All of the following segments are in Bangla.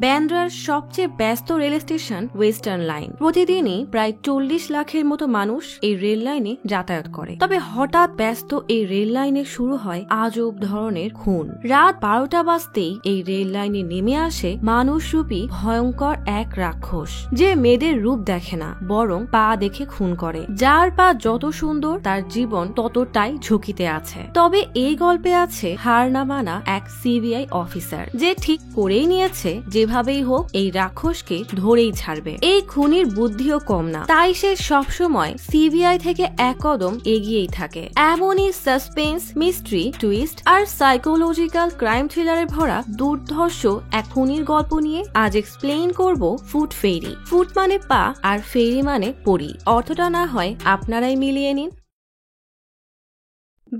ব্যান্ড্রার সবচেয়ে ব্যস্ত রেল স্টেশন ওয়েস্টার্ন লাইন। প্রতিদিনই প্রায় 40 লাখের মতো মানুষ এই রেল লাইনে যাতায়াত করে। তবে হঠাৎ ব্যস্ত এই রেল লাইনে শুরু হয় আজব ধরনের খুন। রাত 12টা বাজতেই এই রেল লাইনে নেমে আসে মানুষরূপী ভয়ঙ্কর এক রাক্ষস, যে মেয়েদের রূপ দেখে না, বরং পা দেখে খুন করে। যার পা যত সুন্দর, তার জীবন ততটাই ঝুঁকিতে আছে। তবে এই গল্পে আছে হার না মানা এক সিবিআই অফিসার, যে ঠিক করেই নিয়েছে যেভাবেই হোক এই রাক্ষসকে ধরেই ছাড়বে। এই খুনির বুদ্ধিও কম না, তাই সে সবসময় সিবিআই থেকে এক কদম এগিয়েই থাকে। এমনই সাসপেন্স, মিস্ট্রি, টুইস্ট আর সাইকোলজিক্যাল ক্রাইম থ্রিলারে ভরা দুর্ধর্ষ এক খুনির গল্প নিয়ে আজ এক্সপ্লেইন করব ফুট ফেরি। ফুট মানে পা আর ফেরি মানে পরি। অর্থটা না হয় আপনারাই মিলিয়ে নিন।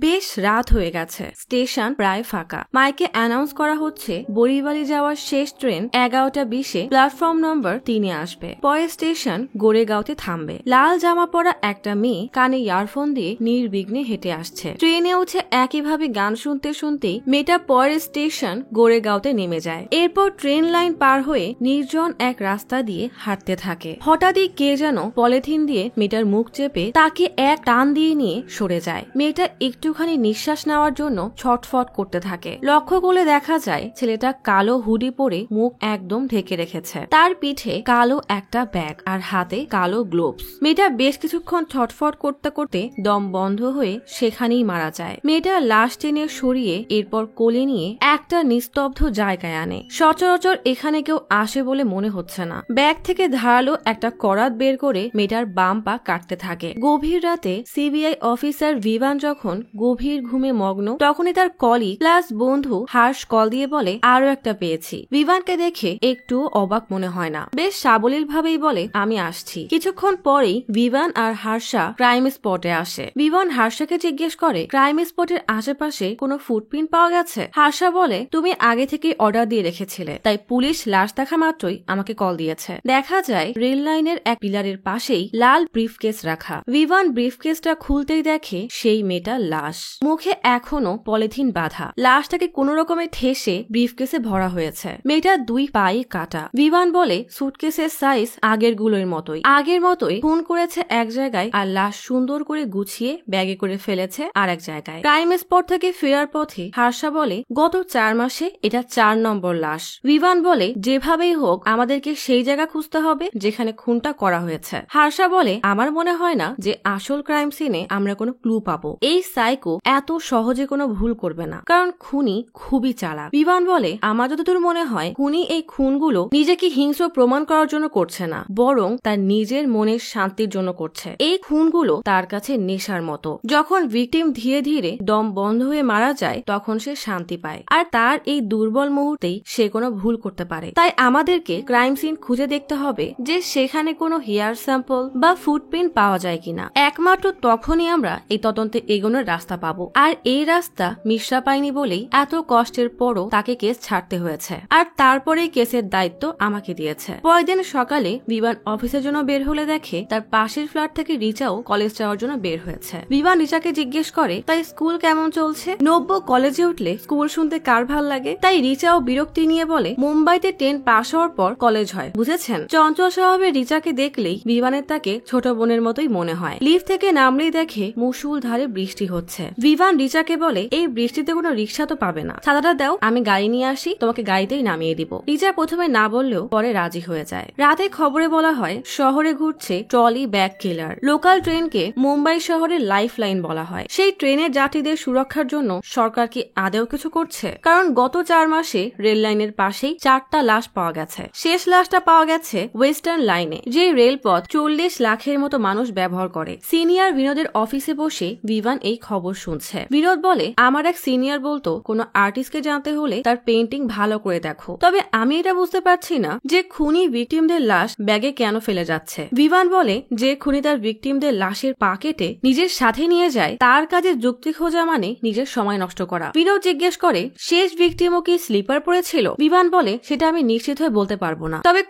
বেশ রাত হয়ে গেছে, স্টেশন প্রায় ফাঁকা। মাইকে অ্যানাউন্স করা হচ্ছে বরিবালি যাওয়ার শেষ ট্রেন 11:20 প্ল্যাটফর্ম নম্বর 3 আসবে। পরে স্টেশন গোরেগাঁওতে থামবে। লাল জামা পরা একটা মেয়ে কানে ইয়ারফোন দিয়ে নির্বিঘ্নে হেঁটে আসছে। ট্রেনে উঠে একইভাবে গান শুনতে শুনতেই মেয়েটা পরের স্টেশন গোরেগাঁওতে নেমে যায়। এরপর ট্রেন লাইন পার হয়ে নির্জন এক রাস্তা দিয়ে হাঁটতে থাকে। হঠাৎই কে যেন পলিথিন দিয়ে মেয়েটার মুখ চেপে তাকে এক টান দিয়ে নিয়ে সরে যায়। মেয়েটা একটুখানি নিঃশ্বাস নেওয়ার জন্য ছটফট করতে থাকে। লক্ষ্য করলে দেখা যায় ছেলেটা কালো হুডি পরে মুখ একদম ঢেকে রেখেছে। তার পিঠে কালো একটা ব্যাগ আর হাতে কালো গ্লোভস। মেয়েটা বেশ কিছুক্ষণ ছটফট করতে করতে দম বন্ধ হয়ে সেখানেই মারা যায়। মেয়েটা লাশ টেনে সরিয়ে এরপর কোলে নিয়ে একটা নিস্তব্ধ জায়গায় আনে। সচরাচর এখানে কেউ আসে বলে মনে হচ্ছে না। ব্যাগ থেকে ধারালো একটা করাত বের করে মেয়েটার বাম পা কাটতে থাকে। গভীর রাতে সিবিআই অফিসার ভিভান যখন গভীর ঘুমে মগ্ন, তখনই তার কলিগ প্লাস বন্ধু হার্ষ কল দিয়ে বলে আরো একটা পেয়েছি। ভিভানকে দেখে একটু অবাক মনে হয় না, বেশ সাবলীল ভাবেই বলে আমি আসছি। কিছুক্ষণ পরেই ভিভান আর হার্ষা ক্রাইম স্পটে আসে। ভিভান হার্ষাকে জিজ্ঞেস করে ক্রাইম স্পটের আশেপাশে কোনো ফুটপ্রিন্ট পাওয়া গেছে। হার্ষা বলে তুমি আগে থেকে অর্ডার দিয়ে রেখেছিলে, তাই পুলিশ লাশ দেখা মাত্রই আমাকে কল দিয়েছে। দেখা যায় রেল লাইনের এক পিলারের পাশেই লাল ব্রিফকেস রাখা। ভিভান ব্রিফকেসটা খুলতেই দেখে সেই মেয়েটা লাশ, মুখে এখনো পলিথিন বাঁধা। লাশটাকে কোন রকমে ঠেসে ব্রিফকেসে ভরা হয়েছে। মেয়েটা দুই পায়ে কাটা। ভিভান বলে সুটকেসের সাইজ আগের মতোই খুন করেছে এক জায়গায় আর লাশ সুন্দর করে গুছিয়ে ব্যাগে করে ফেলেছে আর এক জায়গায়। ক্রাইম স্পট থেকে ফেরার পথে হার্ষা বলে গত 4 মাসে এটা 4 নম্বর লাশ। ভিভান বলে যেভাবেই হোক আমাদেরকে সেই জায়গা খুঁজতে হবে যেখানে খুনটা করা হয়েছে। হার্ষা বলে আমার মনে হয় না যে আসল ক্রাইম সিনে আমরা কোনো ক্লু পাবো। এই সাইকো এত সহজে কোনো ভুল করবে না, কারণ খুনি খুবই চালাক। ভিভান বলে আমার যতদূর মনে হয় খুনি এই খুনগুলো নিজেকে হিংস্র প্রমাণ করার জন্য করছে না, বরং তার নিজের মনের শান্তির জন্য করছে। এই খুনগুলো তার কাছে নেশার মতো। যখন ভিকটিম ধীরে ধীরে দম বন্ধ হয়ে মারা যায় তখন সে শান্তি পায়, আর তার এই দুর্বল মুহূর্তেই সে কোনো ভুল করতে পারে। তাই আমাদেরকে ক্রাইম সিন খুঁজে দেখতে হবে যে সেখানে কোনো হেয়ার স্যাম্পল বা ফুটপ্রিন্ট পাওয়া যায় কিনা। একমাত্র তখনই আমরা এই তদন্তে এগোনোর রাস্তা পাবো। আর এই রাস্তা মিশ্রা পায়নি বলেই এত কষ্টের পরও তাকে কেস ছাড়তে হয়েছে, আর তারপরেই কেসের দায়িত্ব আমাকে দিয়েছে। পরের দিন সকালে ভিভান অফিসের জন্য বের হলে দেখে তার পাশের ফ্ল্যাট থেকে রিচাও কলেজ যাওয়ার জন্য বের হয়েছে। ভিভান রিচাকে জিজ্ঞেস করে তাই স্কুল কেমন চলছে। নব্য কলেজে উঠলে স্কুল শুনতে কার ভাল লাগে। তাই রিচাও বিরক্তি নিয়ে বলে মুম্বাইতে 10 পাস হওয়ার পর কলেজ হয়, বুঝেছেন। চঞ্চল স্বভাবের রিচাকে দেখলেই ভিভানের তাকে ছোট বোনের মতোই মনে হয়। লিফট থেকে নামলেই দেখে মুষলধারে বৃষ্টি হচ্ছে। ভিভান রিচাকে বলে এই বৃষ্টিতে কোনো রিক্সা তো পাবে না, ছাতাটা দাও, আমি গাড়ি নিয়ে আসি, তোমাকে গাড়িতেই নামিয়ে দিব। রিচা প্রথমে না বললেও পরে রাজি হয়ে যায়। রাতে খবরে বলা হয় শহরে ঘুরছে ট্রলি ব্যাগ কিলার। লোকাল ট্রেনকে মুম্বাই শহরের লাইফ লাইন বলা হয়। সেই ট্রেনের যাত্রীদের সুরক্ষার জন্য সরকার কি আদেও কিছু করছে? কারণ গত 4 মাসে রেল লাইনের পাশেই 4টা লাশ পাওয়া গেছে। শেষ লাশটা পাওয়া গেছে ওয়েস্টার্ন লাইনে, যে রেলপথ 40 লাখের মতো মানুষ ব্যবহার করে। সিনিয়র বিনোদের অফিসে বসে ভিভান এই খবর শুনছে। বিনোদ বলে আমার এক সিনিয়র বলতো কোনো আর্টিস্টকে জানতে হলে তার পেইন্টিং ভালো করে দেখো। তবে আমি এটা বুঝতে পারছি না যে খুনি ভিকটিমদের লাশ ব্যাগে কেন ফেলে যাচ্ছে। ভিভান বলে যে খুনি তার ভিকটিমদের লাশের পা কেটে নিজের সাথে নিয়ে যায় তার কাজে যুক্তি খোঁজা মানে নিজের সময় নষ্ট করা। বিনোদ জিজ্ঞেস করে শেষ ভিকটিমও কি স্লিপার পরেছিল। ভিভান বলে সেটা আমি নিশ্চিত হয়ে বলতে পারবো না, তবে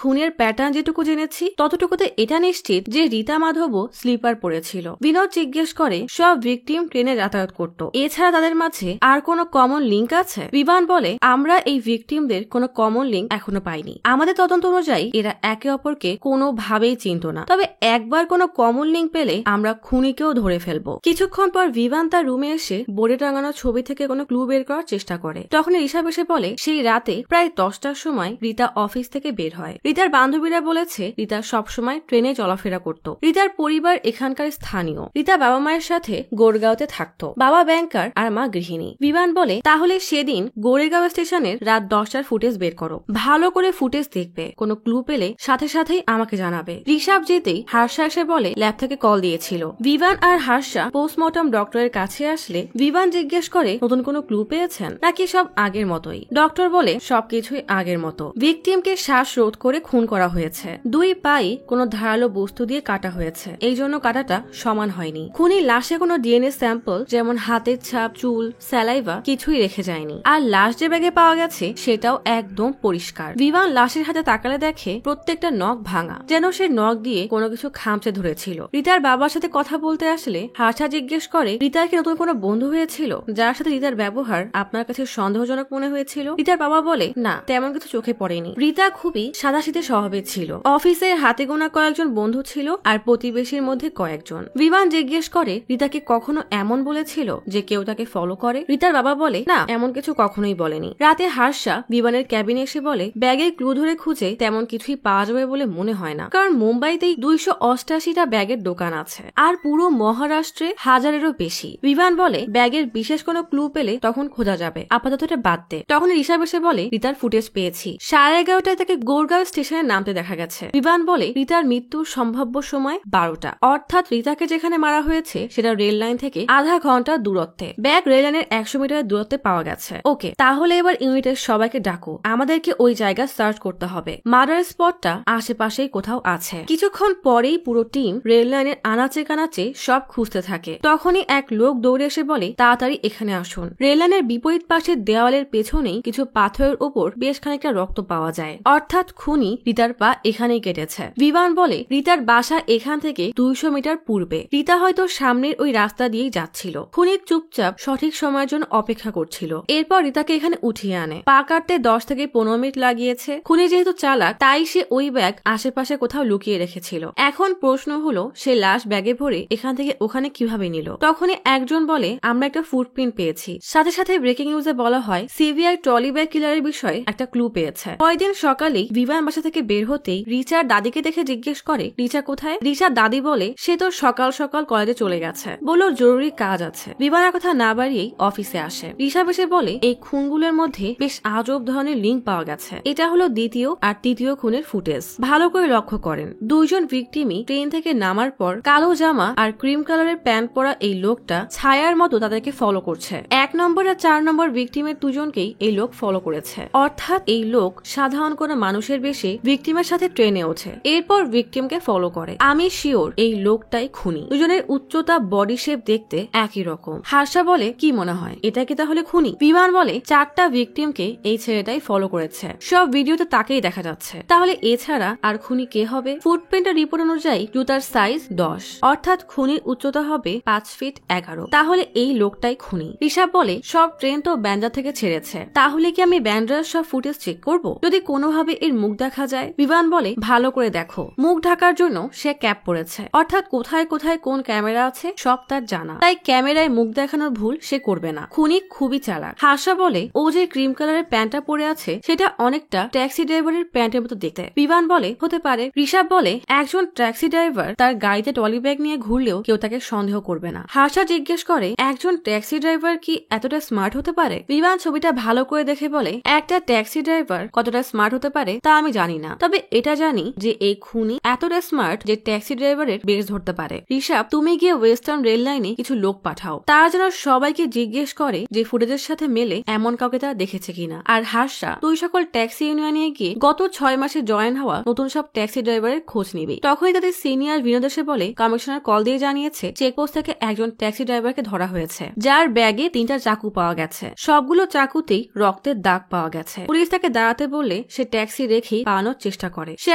খুনের প্যাটার্ন যেটুকু জেনেছি ততটুকুতে এটা নিশ্চিত যে রীতা মাধবও স্লিপার পরেছিল। বিনোদ জিজ্ঞেস করে সব ভিকটিম ভিকটিম ট্রেনে যাতায়াত করত। এছাড়া তাদের মাঝে আর কোনো কমন লিঙ্ক আছে? বিমান বলে, আমরা এই ভিকটিমদের কোনো কমন লিঙ্ক এখনো পাইনি। আমাদের তদন্ত অনুযায়ী এরা একে অপরকে কোনোভাবেই চিনত না, তবে একবার কোনো কমন লিঙ্ক পেলে আমরা খুনিকেও ধরে ফেলবো। কিছুক্ষণ পর বিমান তার রুমে এসে বোর্ডে টাঙানো ছবি থেকে কোনো ক্লু বের করার চেষ্টা করে। তখন ঋষাব এসে বলে সেই রাতে প্রায় 10টার সময় রিতা অফিস থেকে বের হয়। রিতার বান্ধবীরা বলেছে রিতা সবসময় ট্রেনে চলাফেরা করত। রিতার পরিবার এখানকার স্থানীয়। রিতা বাবা মায়ের সাথে গোড়গাঁওতে থাকতো। বাবা ব্যাংকার আর মা গৃহিণী। বিমান বলে, তাহলে সেদিন গোড়েগাঁও স্টেশনের রাত 10টার ফুটেজ বের করো। ভালো করে ফুটেজ দেখবে, কোনো ক্লু পেলে সাথে সাথেই আমাকে জানাবে। ঋষাব যেতেই হার্ষা এসে বলে ল্যাব থেকে কল দিয়েছিল। বিমান আর হার্ষা পোস্টমর্টম ডক্টরের কাছে আসলে বিমান জিজ্ঞেস করে নতুন কোনো ক্লু পেয়েছেন নাকি সব আগের মতোই। ডক্টর বলে সবকিছুই আগের মতো। ভিকটিমকে শ্বাসরোধ করে খুন করা হয়েছে। দুই পাই কোনো ধারালো বস্তু দিয়ে কাটা হয়েছে, এই জন্য কাটাটা সমান হয়নি। খুনি লাশে কোনো ডিএনএ স্যাম্পল যেমন হাতের ছাপ, চুল, স্যালাইভা কিছুই রেখে যায়নি। আর লাশ যে ব্যাগে পাওয়া গেছে সেটাও একদম পরিষ্কার। বিমান লাশের হাতে তাকালে দেখে প্রত্যেকটা নখ ভাঙা, যেন সে নখ দিয়ে কোনো কিছু খামচে ধরেছিল। রিতার বাবার সাথে কথা বলতে আসলে হার্ষা জিজ্ঞেস করে রিতার কি নতুন কোনো বন্ধু হয়েছিল যার সাথে রিতার ব্যবহার আপনার কাছে সন্দেহজনক মনে হয়েছিল? রিতার বাবা বলে না, তেমন কিছু চোখে পড়েনি। রিতা খুবই সাদাসিধে স্বভাবের ছিল। অফিসের হাতে গোনা কয়েকজন বন্ধু ছিল আর প্রতিবেশীর মধ্যে কয়েকজন। বিমান জিজ্ঞেস করে রিতাকে কখনো এমন বলেছিল যে কেউ তাকে ফলো করে? রিতার বাবা বলে না, এমন কিছু কখনোই বলেনি। রাতে হার্ষা বিমানের ক্যাবিনে এসে বলে ব্যাগের ক্লু ধরে খুঁজে তেমন কিছুই পাওয়া যাবে বলে মনে হয় না, কারণ মুম্বাইতেই 288টা ব্যাগের দোকান আছে আর পুরো মহারাষ্ট্রে 1000-এরও বেশি। বিমান বলে ব্যাগের বিশেষ কোনো ক্লু পেলে তখন খোঁজা যাবে, আপাতত এটা বাদ দে। তখন ঋষাব এসে বলে রিতার ফুটেজ পেয়েছি। 11:30টায় তাকে গোড়গাঁও স্টেশনে নামতে দেখা গেছে। বিমান বলে রিতার মৃত্যুর সম্ভাব্য সময় 12টা, অর্থাৎ রিতাকে যেখানে মারা হয়েছে সেটা রেল লাইন থেকে আধা ঘন্টা দূরত্বে। ব্যাগ রেল লাইনের 100 মিটারের দূরত্বে পাওয়া গেছে। ওকে, তাহলে এবার ইউনিটের সবাইকে ডাকো, আমাদেরকে ওই জায়গা সার্চ করতে হবে। মার্ডার স্পটটা আশেপাশেই কোথাও আছে। কিছুক্ষণ পরেই পুরো টিম রেল লাইনের আনাচে কানাচে সব খুঁজতে থাকে। তখনই এক লোক দৌড়ে এসে বলে তাড়াতাড়ি এখানে আসুন। রেল লাইনের বিপরীত পাশের দেওয়ালের পেছনেই কিছু পাথরের উপর বেশ খানিকটা রক্ত পাওয়া যায়, অর্থাৎ খুনি রিতার পা এখানেই কেটেছে। বিমান বলে রিতার বাসা এখান থেকে 200 মিটার পূর্বে। রিতা হয়তো সামনের ওই রাস্তা দিয়েই যাচ্ছিল। খুনি চুপচাপ সঠিক সময়ের জন্য অপেক্ষা করছিল। এরপর রিতাকে এখানে উঠিয়ে আনে। পা কাটতে 10 থেকে 15 মিনিট লাগিয়েছে। খুনি যেহেতু চালাক তাই সে ওই ব্যাগ আশেপাশে কোথাও লুকিয়ে রেখেছিল। এখন প্রশ্ন হলো সে লাশ ব্যাগে ভরে এখান থেকে ওখানে কিভাবে নিল? তখনই একজন বলে আমরা একটা ফুটপ্রিন্ট পেয়েছি। সাথে সাথে ব্রেকিং নিউজে বলা হয় সিবিআই ট্রলি ব্যাগ কিলারের বিষয়ে একটা ক্লু পেয়েছে। পরদিন সকালেই বিমান বাসা থেকে বের হতেই রিচার দাদিকে দেখে জিজ্ঞেস করে রিচা কোথায়? রিচার দাদি বলে সে তো সকাল সকাল কলেজে চলে গেছে, বলল জরুরি কাজ আছে। বিমানের কথা না বাড়িয়েই অফিসে আসে। রিচা বেশে বলে এই খুনগুলোর মধ্যে বেশ আজব ধরনের লিঙ্ক পাওয়া গেছে। এটা হলো দ্বিতীয় আর তৃতীয় খুনের ফুটেজ। ভালো করে লক্ষ্য করেন, দুইজন ভিকটিমই ট্রেন থেকে নামার পর কালো জামা আর ক্রিম কালারের প্যান্ট পরা এই লোকটা ছায়ার মতো তাদেরকে ফলো করছে। 1 নম্বর আর 4 নম্বর ভিকটিমের দুজনকেই এই লোক ফলো করেছে, অর্থাৎ এই লোক সাধারণ কোনো মানুষের বেশে ভিকটিমের সাথে ট্রেনে ওঠে, এরপর ভিকটিমকে ফলো করে। আমি শিওর এই লোকটাই খুনি। দুজনের উচ্চতা, বডি শেপ দেখতে একই রকম। হার্ষা বলে কি মনে হয় এটা কি তাহলে খুনি? বিমান বলে 4টা ভিকটিমকে এই ছেলেটাই ফলো করেছে, সব ভিডিওতে তাকেই দেখা যাচ্ছে। তাহলে এছাড়া আর খুনি কে হবে? ফুটপ্রিন্টের রিপোর্ট অনুযায়ী জুতার সাইজ 10, অর্থাৎ খুনির উচ্চতা হবে 5 ফিট 11। তাহলে এই লোকটাই খুনি। ঋষাব বলে সব ট্রেন তো ব্যান্ড্রা থেকে ছেড়েছে, তাহলে কি আমি ব্যান্ড্রার সব ফুটেজ চেক করব যদি কোনোভাবে এর মুখ দেখা যায়? বিমান বলে ভালো করে দেখো, মুখ ঢাকার জন্য সে ক্যাপ পরেছে, অর্থাৎ কোথায় কোথায় কোন ক্যামেরা আছে সব তার জানা, তাই ক্যামেরায় মুখ দেখানোর ভুল সে করবে না। খুনি খুবই চালাক। হার্ষা বলে ও যে ক্রিম কালারের প্যান্টটা পরে আছে সেটা অনেকটা ট্যাক্সি ড্রাইভারের প্যান্টের মতো দেখতে। বিমান বলে হতে পারে। ঋষাব বলে একজন ট্যাক্সি ড্রাইভার তার গাড়িতে ট্রলি ব্যাগ নিয়ে ঘুরলেও কেউ তাকে সন্দেহ করবে না। হার্ষা জিজ্ঞেস করে একজন ট্যাক্সি ড্রাইভার কি এতটা স্মার্ট হতে পারে? বিমান ছবিটা ভালো করে দেখে বলে একটা ট্যাক্সি ড্রাইভার কতটা স্মার্ট হতে পারে তা আমি জানি না, তবে এটা জানি যে এই খুনি এতটা স্মার্ট যে ট্যাক্সি ড্রাইভারের বেশ ধরতে পারে। ঋষাব তুমি গিয়ে ওয়েস্টার্ন রেল লাইনে কিছু লোক পাঠাও, তারা যেন সবাইকে জিজ্ঞেস করে যে ফুটেজের সাথে মেলে এমন কাউকে তারা দেখেছে কিনা। আর হার্ষা তুই সকল ট্যাক্সি ইউনিয়নে গিয়ে গত 6 মাসে জয়েন হওয়া নতুন সব ট্যাক্সি ড্রাইভারের খোঁজ নিবি। তখনই তাদের সিনিয়র বিনোদ এসে বলে কমিশনার কল দিয়ে জানিয়েছে চেকপোস্ট থেকে একজন ট্যাক্সি ড্রাইভারকে ধরা হয়েছে, যার ব্যাগে 3টা চাকু পাওয়া গেছে। সবগুলো চাকুতেই রক্তের দাগ পাওয়া গেছে। পুলিশ তাকে দাঁড়াতে বললে সে ট্যাক্সি রেখেই পালানোর চেষ্টা করে। সে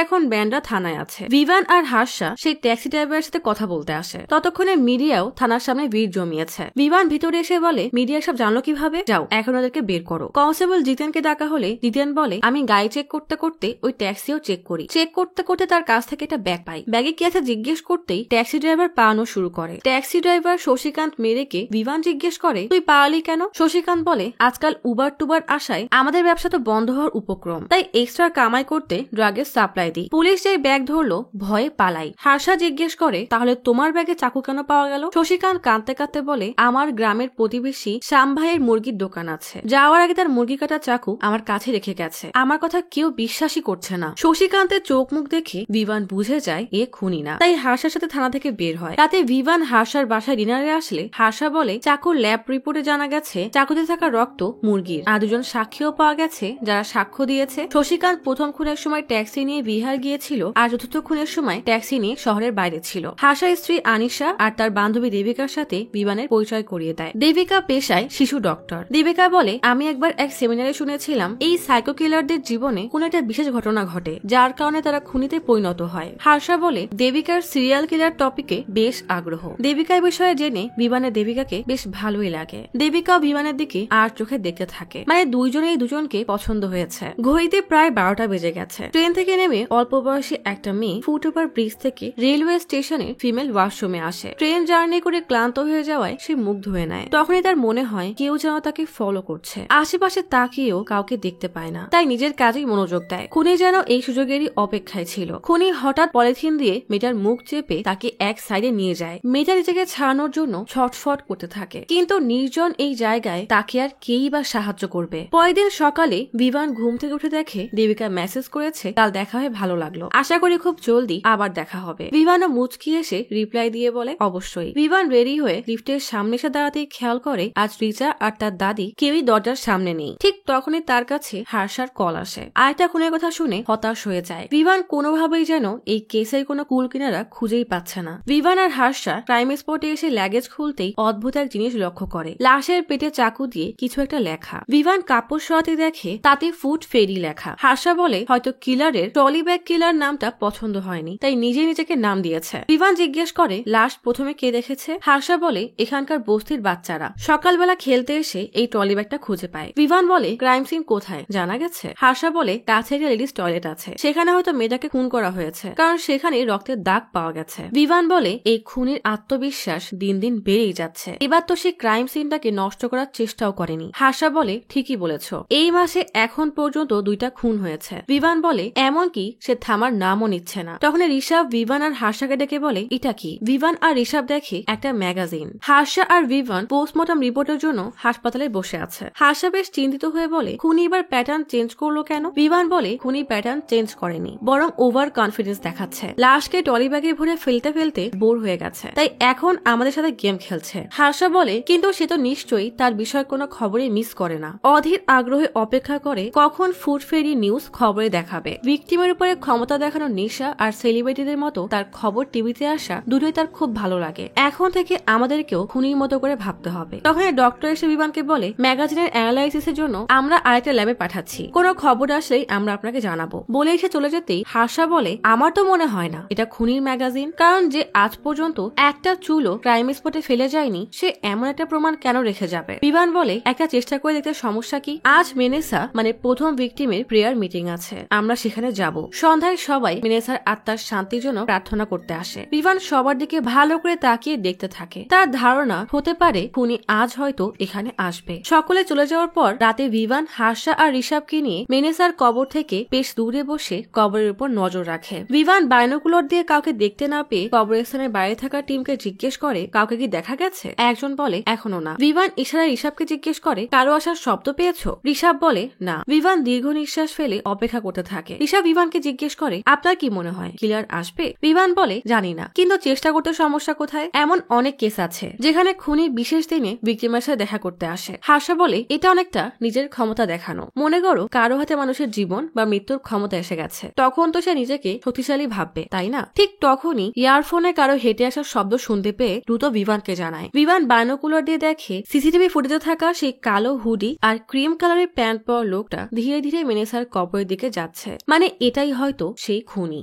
এখন ব্যান্ড্রা থানায় আছে। বিমান আর হার্ষা সেই ট্যাক্সি ড্রাইভারের সাথে কথা বলতে আসে। ততক্ষণে মিডিয়াও থানার সামনে ভিড় জমিয়েছে। বিমান ভিতরে এসে বলে, মিডিয়া সব জানলো কিভাবে? যাও এখন ওদেরকে বের করো। কনস্টেবল জিতেনকে ডাকা হলে জিতেন বলে, আমি গাড়ি চেক করতে করতে ওই ট্যাক্সিও চেক করি। চেক করতে করতে তার কাছ থেকে একটা ব্যাগ পাই। ব্যাগে কি আছে জিজ্ঞেস করতেই ট্যাক্সি ড্রাইভার পালানো শুরু করে। ট্যাক্সি ড্রাইভার শশীকান্ত মেরেকে বিমান জিজ্ঞেস করে, তুই পালালি কেন? শশীকান্ত বলে, আজকাল উবার টুবার আসায় আমাদের ব্যবসা তো বন্ধ হওয়ার উপক্রম, তাই এক্সট্রা কামাই করতে ড্রাগের সাপ্লাই দিই। পুলিশ যেই ব্যাগ ধরলো ভয়ে পালাই। হার্ষা জিজ্ঞেস করে, তাহলে তোমার ব্যাগে চাকু কেন পাওয়া গেল? শশীকান্ত কাঁদতে কাঁদতে বলে, আমার গ্রামের প্রতিবেশী শ্যাম ভাইয়ের মুরগির দোকান আছে, যাওয়ার আগে তার মুরগি কাটা চাকু আমার কাছে রেখে গেছে। আমার কথা কেউ বিশ্বাসই করছে না। শশীকান্তের চোখ মুখ দেখে বিমান বুঝে যায় এ খুনি না, তাই হার্ষার সাথে থানা থেকে বের হয়। রাতে বিমান হার্ষার বাসায় ডিনারে আসলে হার্ষা বলে, চাকুর ল্যাব রিপোর্টে জানা গেছে চাকুতে থাকা রক্ত মুরগির, আর দুজন সাক্ষীও পাওয়া গেছে যারা সাক্ষ্য দিয়েছে। শশীকান্ত প্রথম খুনের সময় ট্যাক্সি নিয়ে বিহার গিয়েছিল, আর চতুর্থ খুনের সময় ট্যাক্সি নিয়ে শহরের বাইরে ছিল। হার্ষার স্ত্রী আনিশা আর তার বান্ধবী দেবিকার সাথে বিমানের পরিচয় করিয়ে দেয়। দেবিকা পেশায় শিশু ডক্টর। দেবিকা বলে, আমি একবার এক সেমিনারে শুনেছিলাম এই সাইকো কিলারদের জীবনে কোন একটা বিশেষ ঘটনা ঘটে যার কারণে তারা খুনিতে পরিণত হয়। হার্ষা বলে, দেবিকার সিরিয়াল কিলার টপিকে বেশ আগ্রহ। দেবিকার বিষয়ে জেনে বিমানের দেবিকাকে বেশ ভালোই লাগে। দেবিকাও বিমানের দিকে আর চোখে দেখতে থাকে, মানে দুইজনেই দুজনকে পছন্দ হয়েছে। ঘড়িতে প্রায় 12টা বেজে গেছে। ট্রেন থেকে নেমে অল্প বয়সী একটা মেয়ে ফুটওভার ব্রিজ থেকে রেলওয়ে স্টেশনের ফিমেল ওয়াশরুমে আসে। ট্রেন জার্নি করে ক্লান্ত হয়ে যাওয়ায় সে মুখ ধুয়ে নেয়। তখনই তার মনে হয় কেউ যেন তাকে ফলো করছে। আশেপাশে তাকিয়েও কাউকে দেখতে পায় না, তাই নিজের কাজেই মনোযোগ দেয়। খুনি যেন এই সুযোগেরই অপেক্ষায় ছিল। খুনি হঠাৎ পলিথিন দিয়ে মেয়েটার মুখ চেপে তাকে এক সাইডে নিয়ে যায়। মেয়েটা নিজেকে ছাড়ানোর জন্য ছটফট করতে থাকে, কিন্তু নির্জন এই জায়গায় তাকে আর কেই বা সাহায্য করবে। পরের দিন সকালে বিমান ঘুম থেকে উঠে দেখে দেবিকা মেসেজ করেছে, কাল দেখা হয়ে ভালো লাগলো, আশা করি খুব জলদি আবার দেখা হবে। বিমানও মুচকি এসে রিপ্লাই দিয়ে বলে, অবশ্যই। বিমান রেডি হয়ে লিফটের সামনে এসে দাঁড়াতেই খেয়াল করে আজ রিচা আর তার দাদি কেউই দরজার সামনে নেই। ঠিক তখনই তার কাছে হার্ষার কল আসে। আরেকটা খুনের কথা শুনে হতাশ হয়ে যায়। বিমান কোনোভাবেই যেন এই কেসের কোনো কুল কিনারা খুঁজেই পাচ্ছে না। বিমান আর হার্ষা ক্রাইম স্পটে এসে লাগেজ খুলতেই অদ্ভুত এক জিনিস লক্ষ্য করে। লাশের পেটে চাকু দিয়ে কিছু একটা লেখা। বিমান কাপড় সরাতে দেখে তাতে ফুড ফেরি লেখা। হার্ষা বলে, হয়তো কিলারের ট্রলি ব্যাগ কিলার নামটা পছন্দ হয়নি, তাই নিজে নিজেকে নাম দিয়েছে। বিমান জিজ্ঞেস করে, লাশ প্রথমে কে দেখেছে? হার্ষা বলে, এখানকার বস্তির বাচ্চারা সকালবেলা খেলতে এসে এই ট্রলি ব্যাগটা খুঁজে পায়। বিমান বলে, ক্রাইম সিন কোথায় জানা গেছে? হার্ষা বলে, কাছে একটা লেডিস টয়লেট আছে, সেখানে হয়তো মেয়েটাকে খুন করা হয়েছে, কারণ সেখানে রক্তের দাগ পাওয়া গেছে। বিমান বলে, এই খুনির আত্মবিশ্বাস দিন দিন বেড়েই যাচ্ছে, এবার তো সে ক্রাইম সিনটাকে নষ্ট করার চেষ্টাও করেনি। হার্ষা বলে, ঠিকই বলেছ, এই মাসে এখন পর্যন্ত 2টা খুন হয়েছে। বিমান বলে, এমনকি সে থামার নামও নিচ্ছে না। তখন ঋষভ বিমান আর হার্ষাকে ডেকে বলে, এটা কি? বিমান আর ঋষভ দেখে একটা ম্যাগাজিন। হার্ষা আর বিমান পোস্টমর্টম রিপোর্টের জন্য হাসপাতালে বসে আছে। হার্ষা বেশ চিন্তিত হয়ে বলে, খুনি এবার প্যাটার্ন চেঞ্জ করলো কেন? বিমান বলে, খুনি প্যাটার্ন চেঞ্জ করেনি, বরং ওভার কনফিডেন্স দেখাচ্ছে। লাশকে ট্রলি ব্যাগে ভরে ফেলতে ফেলতে বোর হয়ে গেছে, তাই এখন আমাদের সাথে গেম খেলছে। হার্ষা বলে, কিন্তু সে তো নিশ্চয়ই তার বিষয় কোনো খবরে মিস করে না। অধীর আগ্রহে অপেক্ষা করে কখন ফুড ফেরি নিউজ খবরে দেখাবে। ভিকটিমের উপরে ক্ষমতা দেখানোর নেশা আর সেলিব্রিটিদের মতো তার খবর টিভিতে আসা দুটোই তার খুব ভালো লাগে। এখন থেকে আমাদেরকেও খুনির মতো করে ভাবতে হবে। তখন ডক্টর এসে বিমানকে বলে, ম্যাগাজিনের অ্যানালাইসিসের জন্য আমরা আরেকটা ল্যাবে পাঠাচ্ছি, কোনো খবর আসলেই আমরা আপনাকে জানাবো। বলে এসে চলে যেতেই হার্ষা বলে, আমার তো মনে হয় না এটা খুনির ম্যাগাজিন, কারণ যে আজ পর্যন্ত একটা চুলও ক্রাইম স্পটে ফেলে যায়নি, সে এমন একটা প্রমাণ কেন রেখে যাবে? বিমান বলে, একটা চেষ্টা করে দেখতে সমস্যা কি? আজ মেনেসা মানে প্রথম ভিকটিমের প্রেয়ার মিটিং আছে, আমরা সেখানে যাব। সন্ধ্যায় সবাই মেনেসার আত্মার শান্তির জন্য প্রার্থনা করতে আসে। বিমান সবার দিকে ভালো করে তাকিয়ে দেখতে থাকে। তার ধারণা হতে পারে খুনি আজ হয়তো এখানে আসবে। সকলে চলে যাওয়ার পর রাতে বিমান হার্ষা আর ঋষভকে নিয়ে মেনেসার কবর থেকে বেশ দূরে বসে কবরের উপর নজর রাখে। বিমান বাইনোকুলার দিয়ে কাউকে দেখতে না পেয়ে কবরস্থানের বাইরে থাকা টিমকে জিজ্ঞেস করে, কাউকে কি দেখা গেছে? একজন বলে, এখনো না। বিমান ইশারায় ঋষভকে জিজ্ঞেস করে, কারো আসার শব্দ পেয়েছো? ঋষভ বলে, না। বিমান দীর্ঘ নিঃশ্বাস ফেলে অপেক্ষা করতে থাকে। ঋষভ বিমানকে জিজ্ঞেস করে, আপনার কি মনে হয় কিলার আসবে? বিমান বলে, জানি না, কিন্তু চেষ্টা করতে সমস্যা কোথায়? এমন অনেক কেস আছে যেখানে খুনি বিশেষ দিনে ভিকটিমের সাথে দেখা করতে আসে। হার্ষা বলে, এটা অনেকটা নিজের ক্ষমতা দেখানো। মনে করো কারো হাতে মানুষের জীবন বা মৃত্যুর ক্ষমতা এসে গেছে, তখন তো সে নিজেকে শক্তিশালী ভাববে, তাই না? ঠিক তখনই ইয়ারফোনে কারো হেঁটে আসার শব্দ শুনতে পেয়ে দ্রুত বিমানকে জানায়। বিমান বাইনোকুলার দিয়ে দেখে সিসিটিভি ফুটেজে থাকা সেই কালো হুডি আর ক্রিম কালারের প্যান্ট পরা লোকটা ধীরে ধীরে মেনেসার কবরের দিকে যাচ্ছে, মানে এটাই হয়তো সেই খুনি।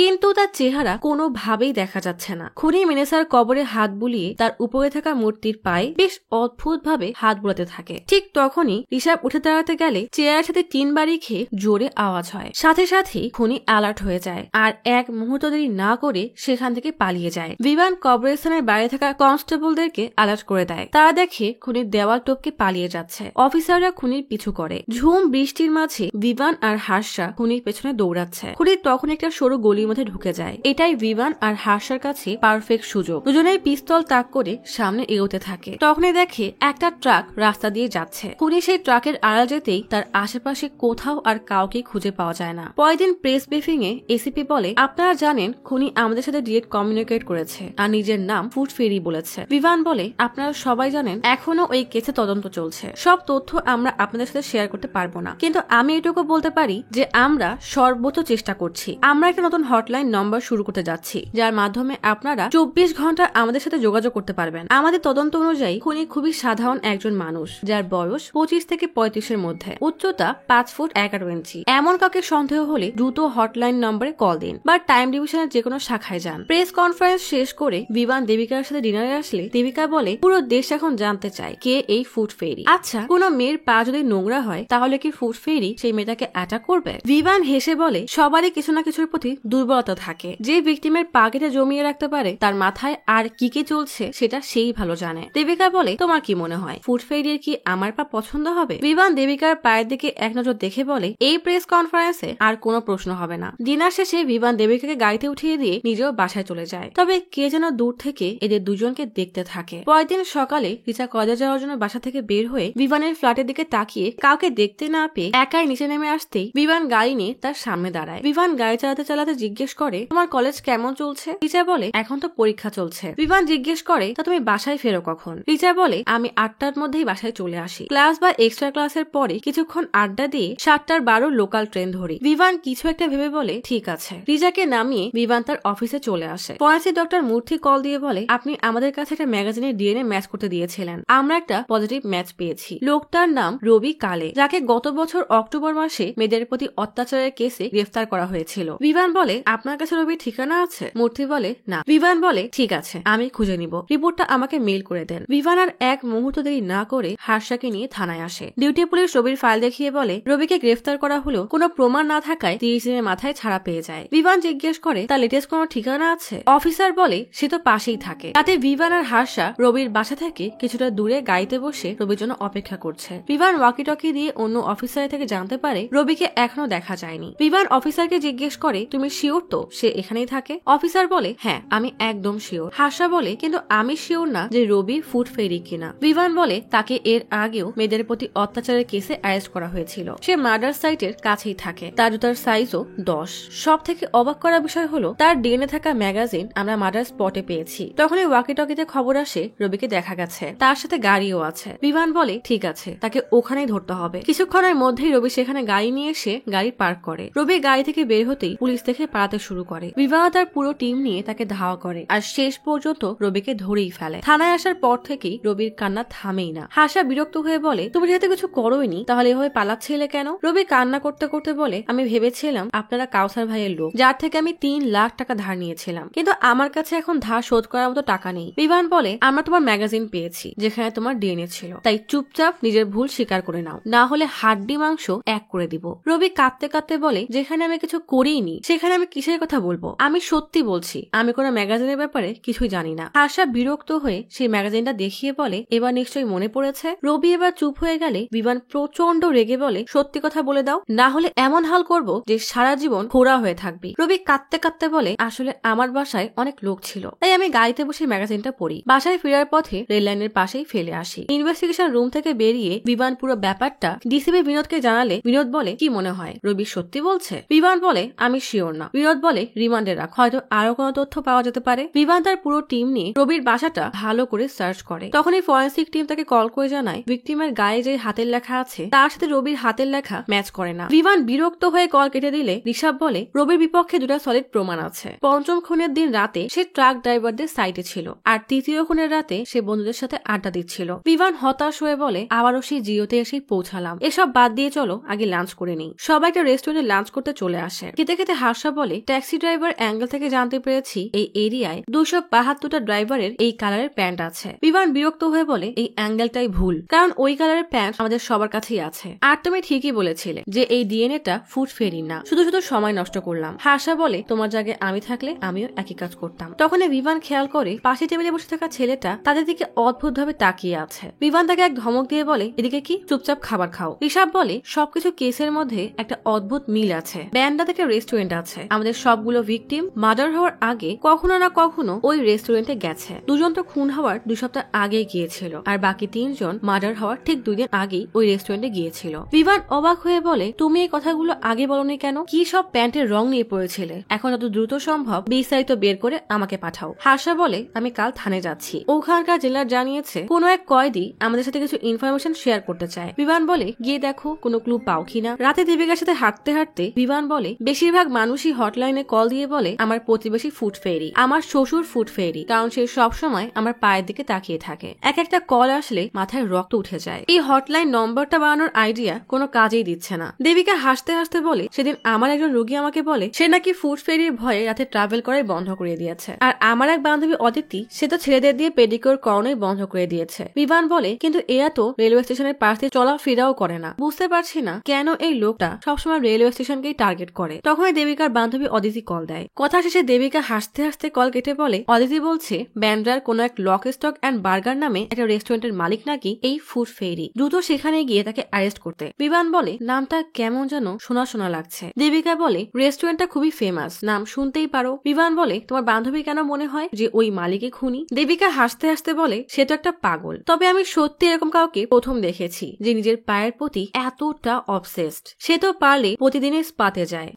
কিন্তু তার চেহারা কোনোভাবেই দেখা যাচ্ছে না। খুনি মেনেসার কবরে হাত বুলিয়ে তার উপরে থাকা মূর্তির পায়ে বেশ অদ্ভুত ভাবে হাত বোলাতে থাকে। ঠিক তখনই ঋষভ উঠে দাঁড়াতে গেলে চেয়ারের সাথে 3 বাড়ি খেয়ে জোরে আওয়াজ হয়। সাথে সাথেই খুনি অ্যালার্ট হয়ে যায় আর এক মুহূর্ত দেরি না করে সেখান থেকে পালিয়ে যায়। বিমান কবরস্থানের বাইরে থাকা কনস্টেবলদেরকে অ্যালার্ট করে দেয়। তারা দেখে খুনির দেওয়াল টপকে পালিয়ে যাচ্ছে। অফিসাররা খুনির পিছু করে। ঝুম বৃষ্টির মাঝে বিমান আর হার্ষা খুনির পেছনে দৌড়াচ্ছে। খুনি তখন একটা সরু গলির মধ্যে ঢুকে যায়। এটাই বিমান আর হার্ষার কাছে পারফেক্ট সুযোগ। দুজনেই পিস্তল তাক করে সামনে এগোতে থাকে। তখনই দেখে একটা ট্রাক রাস্তা দিয়ে যাচ্ছে। খুনি সেই ট্রাকের আড়াল যেতেই তার আশেপাশে কোথাও আর কাউকে খুঁজে পাওয়া যায় না। পরের দিন প্রেস ব্রিফিং এ এসিপি বলে, আপনারা জানেন খুনি আমাদের সাথে ডিরেক্ট কমিউনিকেট করেছে আর নিজের নাম ফুড ফেরি বলেছে। বিমান বলে, আপনারা সবাই জানেন এখনো ওই কেসে তদন্ত চলছে। সব তথ্য আমরা আপনাদের সাথে শেয়ার করতে পারবো না, কিন্তু আমি এটুকু বলতে পারি যে আমরা সর্বোচ্চ চেষ্টা করছি। আমরা একটা নতুন হটলাইন নম্বর শুরু করতে যাচ্ছি, যার মাধ্যমে আপনারা 24 ঘন্টা আমাদের সাথে যোগাযোগ করতে পারবেন। আমাদের তদন্ত অনুযায়ী খুনি খুবই সাধারণ একজন মানুষ, যার বয়স 25 থেকে 35-এর মধ্যে, উচ্চতা 5 ফুট 11 ইঞ্চি। এমন কাউকে সন্দেহ হলে দ্রুত হটলাইন নম্বরে কল দিন বা টাইম ডিভিশনের যে কোনো শাখায় যান। প্রেস কনফারেন্স শেষ করে বিমান দেবিকার সাথে ডিনারে আসলে দেবিকা বলে, পুরো দেশ এখন জানতে চায় কে এই ফুড ফেরি। আচ্ছা, কোনো মেয়ের পা যদি নোংরা হয় তাহলে কি ফুড ফেরি সেই মেয়েটাকে অ্যাটাক করবে? বিমান হেসে বলে, সবারই কিছু না কিছুর প্রতি দুর্বলতা থাকে। যে ভিকটিমের পা কেটে জমিয়ে রাখতে পারে তার মাথায় আর কি কি চলছে সেটা সেই ভালো জানে। দেবিকা বলে, তোমার কি মনে হয় ফুড ফেরির কি আমার পা পছন্দ হবে? বিমান দেবিকার পায়ের দিকে এক নজর দেখে বলে, এই প্রেস কনফারেন্সে আর কোনো প্রশ্ন হবে না। ডিনার শেষে বিমান দেবিকাকে গাড়িতে উঠিয়ে দিয়ে নিজেও বাসায় চলে যায়। তবে কে যেন দূর থেকে এদের দুজনকে দেখতে থাকে। পরের দিন সকালে রিচা কলেজে যাওয়ার জন্য বাসা থেকে বের হয়ে বিমানের ফ্ল্যাটের দিকে তাকিয়ে কাউকে দেখতে না পেয়ে একাই নিচে নেমে আসতেই বিমান গাড়ি নিয়ে তার সামনে দাঁড়ায়। বিমান গাড়ি চালাতে চালাতে জিজ্ঞেস করে, তোমার কলেজ কেমন চলছে? রিচা বলে, এখন তো পরীক্ষা চলছে। বিমান জিজ্ঞেস করে, তা তুমি বাসায় ফেরো কখন? রিচা বলে, আমি 8টার মধ্যেই বাসায় চলে আসি। ক্লাস বা এক্সট্রা ক্লাসের পরে কিছুক্ষণ আড্ডা দিয়ে 7:12 লোকাল ট্রেন ধরি। বিমান কিছু একটা ভেবে বলে, ঠিক আছে। রিচাকে নামিয়ে বিমান তার অফিসে চলে আসে। ফরেন্সিক ডক্টর মূর্তি কল দিয়ে বলে, আপনি আমাদের কাছে একটা ম্যাগাজিনের ডিএনএ ম্যাচ করতে দিয়েছিলেন। আমরা একটা পজিটিভ ম্যাচ পেয়েছি। লোকটার নাম রবি কালে, যাকে গত বছর অক্টোবর মাসে মেয়েদের প্রতি অত্যাচারের কেসে গ্রেফতার করা হয়েছিল। বিমান বলে, আপনার কাছে রবির ঠিকানা আছে? মূর্তি বলে, না। বিমান বলে, ঠিক আছে, আমি খুঁজে নিব। রিপোর্টটা আমাকে মেইল করে দেন। বিমান আর এক মুহূর্ত দেরি না করে হার্ষাকে নিয়ে থানায় আসে। ডিউটি পুলিশ রবির ফাইল দেখিয়ে বলে, রবিকে গ্রেফতার করা হলো কোনো প্রমাণ না থাকায় 30 দিনের মাথায় ছাড়া পেয়ে যায়। বিমান জিজ্ঞেস করে, তার লেটেস্ট কোনো ঠিকানা আছে? অফিসার বলে, সে তো পাশেই থাকে। তাতে বিমান আর হার্ষা রবির বাসা থেকে কিছুটা দূরে গাড়িতে বসে রবির জন্য অপেক্ষা করছে। বিমান ওয়াকি টকি দিয়ে অন্য অফিসারের থেকে জানতে পারে রবিকে এখনো দেখা যায়নি। বিমান অফিসারকে জিজ্ঞেস করে, তুমি শিওর তো সে এখানেই থাকে? অফিসার বলে, হ্যাঁ, আমি একদম শিওর। হার্ষা বলে, কিন্তু আমি শিওর না যে রবি ফুড ফেরি কিনা। বিমান বলে, তাকে এর আগেও মেয়েদের প্রতি অত্যাচারের কেসে অ্যারেস্ট করা হয়েছিল। সে মার্ডার সাইটের কাছেই থাকে। তার জুতার সাইজও 10। সব থেকে অবাক করা বিষয় হলো তার ডিএনএ থাকা ম্যাগাজিন আমরা মার্ডার স্পটে পেয়েছি। তখনই ওয়াকি টকিতে খবর আসে রবিকে দেখা গেছে, তার সাথে গাড়িও আছে। বিমান বলে, ঠিক আছে, তাকে ওখানেই ধরতে হবে। কিছুক্ষণের মধ্যেই রবি সেখানে গাড়ি নিয়ে এসে গাড়ি পার্ক করে। রবি গাড়ি থেকে বের হতেই পুলিশ দেখে পালাতে শুরু করে। বিমান তার পুরো টিম নিয়ে তাকে ধাওয়া করে আর শেষ পর্যন্ত রবিকে ধরেই ফেলে। থানায় আসার পর থেকেই রবির কান্না থামেই না। হাসা বিরক্ত হয়ে বলে, তুমি যেহেতু কিছু করোইনি তাহলে এভাবে পালাচ্ছিলে কেন? রবি কান্না করতে করতে বলে, আমি ভেবেছিলাম আপনারা কাউসার ভাইয়ের লোক, যার থেকে আমি 3 লাখ টাকা ধার নিয়েছিলাম, কিন্তু আমার কাছে এখন ধার শোধ করার মতো টাকা নেই। বিমান বলে, আমরা তোমার ম্যাগাজিন পেয়েছি যেখানে তোমার ডিএনএ ছিল, তাই চুপচাপ নিজের ভুল স্বীকার করে নাও, না হলে হাড্ডি মাংস এক করে দিব। রবি কাঁদতে কাঁদতে বলে, যেখানে আমি কিছু করিনি সেখানে আমি কিসের কথা বলবো? আমি সত্যি বলছি, আমি কোনো ম্যাগাজিনের ব্যাপারে কিছুই জানি না। হাসা বিরক্ত হয়ে সেই ম্যাগাজিনটা দেখিয়ে বলে, এবার নিশ্চয়ই মনে পড়েছে। রবি এবার চুপ হয়ে গেলে বিমান প্রচন্ড রেগে বলে, সত্যি কথা বলে দাও, না হলে এমন হাল করব যে সারা জীবন খোড়া হয়ে থাকবি। রবি কাঁদতে কাঁদতে বলে, আসলে আমার বাসায় অনেক লোক ছিল, তাই আমি গাড়িতে বসে ম্যাগাজিনটা পড়ি। বাসায় ফেরার পথে রেল লাইনের পাশেই ফেলে আসি। ইনভেস্টিগেশন রুম থেকে বেরিয়ে বিমান পুরো ব্যাপারটা ডিসিপি বিনোদকে জানালে বিনোদ বলে, কি মনে হয় রবি সত্যি বলছে? বিমান বলে, আমি শিওর না। বিনোদ বলে, রিমান্ডে রাখ, হয়তো আরো কোনো তথ্য পাওয়া যেতে পারে। বিমান তার পুরো টিম নিয়ে রবির বাসাটা ভালো করে সার্চ করে। তখনই ফরেন্সিক টিম তাকে কল করে জানায় ভিকটিমের গায়ে যে হাতের লেখা আছে তার সাথে রবির হাতের লেখা ম্যাচ করে না। বিমান বিরক্ত হয়ে কল কেটে দিলে ঋষভ বলে, রবির বিপক্ষে 2টা সলিড প্রমাণ আছে। পঞ্চম খুনের দিন রাতে সে ট্রাক ড্রাইভারদের সাইটে ছিল, আর তৃতীয় খুনের রাতে সে বন্ধুদের সাথে আড্ডা দিচ্ছিল। বিমান হতাশ হয়ে বলে, আবারও সেই জিওতে এসে পৌঁছালাম, এসব বাদ দিয়ে চলো আগে লাঞ্চ করে নেই। সবাই একটা রেস্টুরেন্টে লাঞ্চ করতে চলে আসে। খেতে খেতে হার্ষা বলে, ট্যাক্সি ড্রাইভার অ্যাঙ্গেল থেকে জানতে পেরেছি এই এরিয়ায় 272টা ড্রাইভারের কালারের এই কালারের প্যান্ট আছে। বিমান বিরক্ত হয়ে বলে এই অ্যাঙ্গেলটাই ভুল, কারণ ওই কালারের প্যান্ট আমাদের সবার কাছেই আছে। আর তুমি ঠিকই বলেছিলে যে এই ডিএনএটা ফুড ফেরি না, শুধু শুধু সময় নষ্ট করলাম। হাসা বলে তোমার জায়গায় আমি থাকলে আমিও একই কাজ করতাম। তখন বিমান খেয়াল করে পাশে টেবিলে বসে থাকা ছেলেটা তাদের দিকে অদ্ভুতভাবে তাকিয়ে আছে। বিমান তাকে এক ধমক দিয়ে বলে এদিকে কি, চুপচাপ খাবার খাও। ঋষভ বলে সবকিছু কেসের মধ্যে একটা অদ্ভুত মিল আছে। ব্যান্ডাতে একটা রেস্টুরেন্ট আছে, আমাদের সবগুলো ভিকটিম মার্ডার হওয়ার আগে কখনো না কখনো ওই রেস্টুরেন্টে গেছে। দুজন তো খুন হওয়ার 2 সপ্তাহ আগে গিয়েছিল, আর বাকি 3 জন মার্ডার হওয়ার ঠিক 2 দিন আগেই ওই রেস্টুরেন্টে গিয়েছিল। বিমান অবাক হয়ে বলে তুমি এই কথাগুলো আগে বলনি কেন? কি সব প্যান্টের রং নিয়ে পড়েছিলে? এখন যত দ্রুত সম্ভব বিস্তারিত বের করে আমাকে পাঠাও। হাসা বলে আমি কাল থানায় যাচ্ছি, ওখানকার জেলার জানিয়েছে কোনো এক কয়েদি আমাদের সাথে কিছু ইনফরমেশন শেয়ার করতে চায়। বিমান বলে গিয়ে দেখো কোনো ক্লু পাও কিনা। রাতে দেবিকার সাথে হাঁটতে হাঁটতে বিমান বলে বেশিরভাগ মানুষই হটলাইনে কল দিয়ে বলে আমার প্রতিবেশী ফুড ফেরি, আমার শ্বশুর ফুড ফেরি, কারণ সে সবসময় আমার পায়ের দিকে তাকিয়ে থাকে। এক একটা কল আসলে মাথায় রক্ত উঠে যায়। এই হটলাইন নম্বরটা বানানোর আইডিয়া কোনো কাজেই দিচ্ছে না। দেবিকা হাসতে হাসতে বলে সেদিন আমার একজন রোগী আমাকে বলে সে নাকি ফুড ফেরির ভয়ে রাতে ট্রাভেল করাই বন্ধ করে দিয়েছে, আর আমার এক বান্ধবী অদিতি সে তো ছেলেদের দিয়ে পেডিকিউর করানোই বন্ধ করে দিয়েছে। বিমান বলে কিন্তু এরা তো রেলওয়ে স্টেশনের পাশ দিয়ে চলাফেরাও করে না, বুঝতে পারছি না কেন এই লোকটা সবসময় রেলওয়ে স্টেশনকেই টার্গেট করে। তখনই দেবিকার বান্ধবী অদিতি কল দেয়। কথা শেষে দেবিকা হাসতে হাসতে কল কেটে বলে অদিতি বলছে ব্যান্ড্রার কোন এক লক স্টক অ্যান্ড বার্গার নামে একটা রেস্টুরেন্টের মালিক নাকি এই ফুড ফেরি, দ্রুত সেখানে গিয়ে তাকে অ্যারেস্ট করতে। বিমান বলে নামটা কেমন যেন শোনা শোনা লাগছে। দেবিকা বলে রেস্টুরেন্টটা খুবই ফেমাস, নাম শুনতেই পারো। বিমান বলে তোমার বান্ধবী কেন মনে হয় যে ওই মালিকই খুনি? দেবিকা হাসতে হাসতে বলে সে তো একটা পাগল, তবে আমি সত্যি এরকম কাউকে প্রথম দেখেছি যে নিজের পায়ের প্রতি এতটা অবসেসড। সে তো পারলে প্রতিদিনই স্পাতে যায়,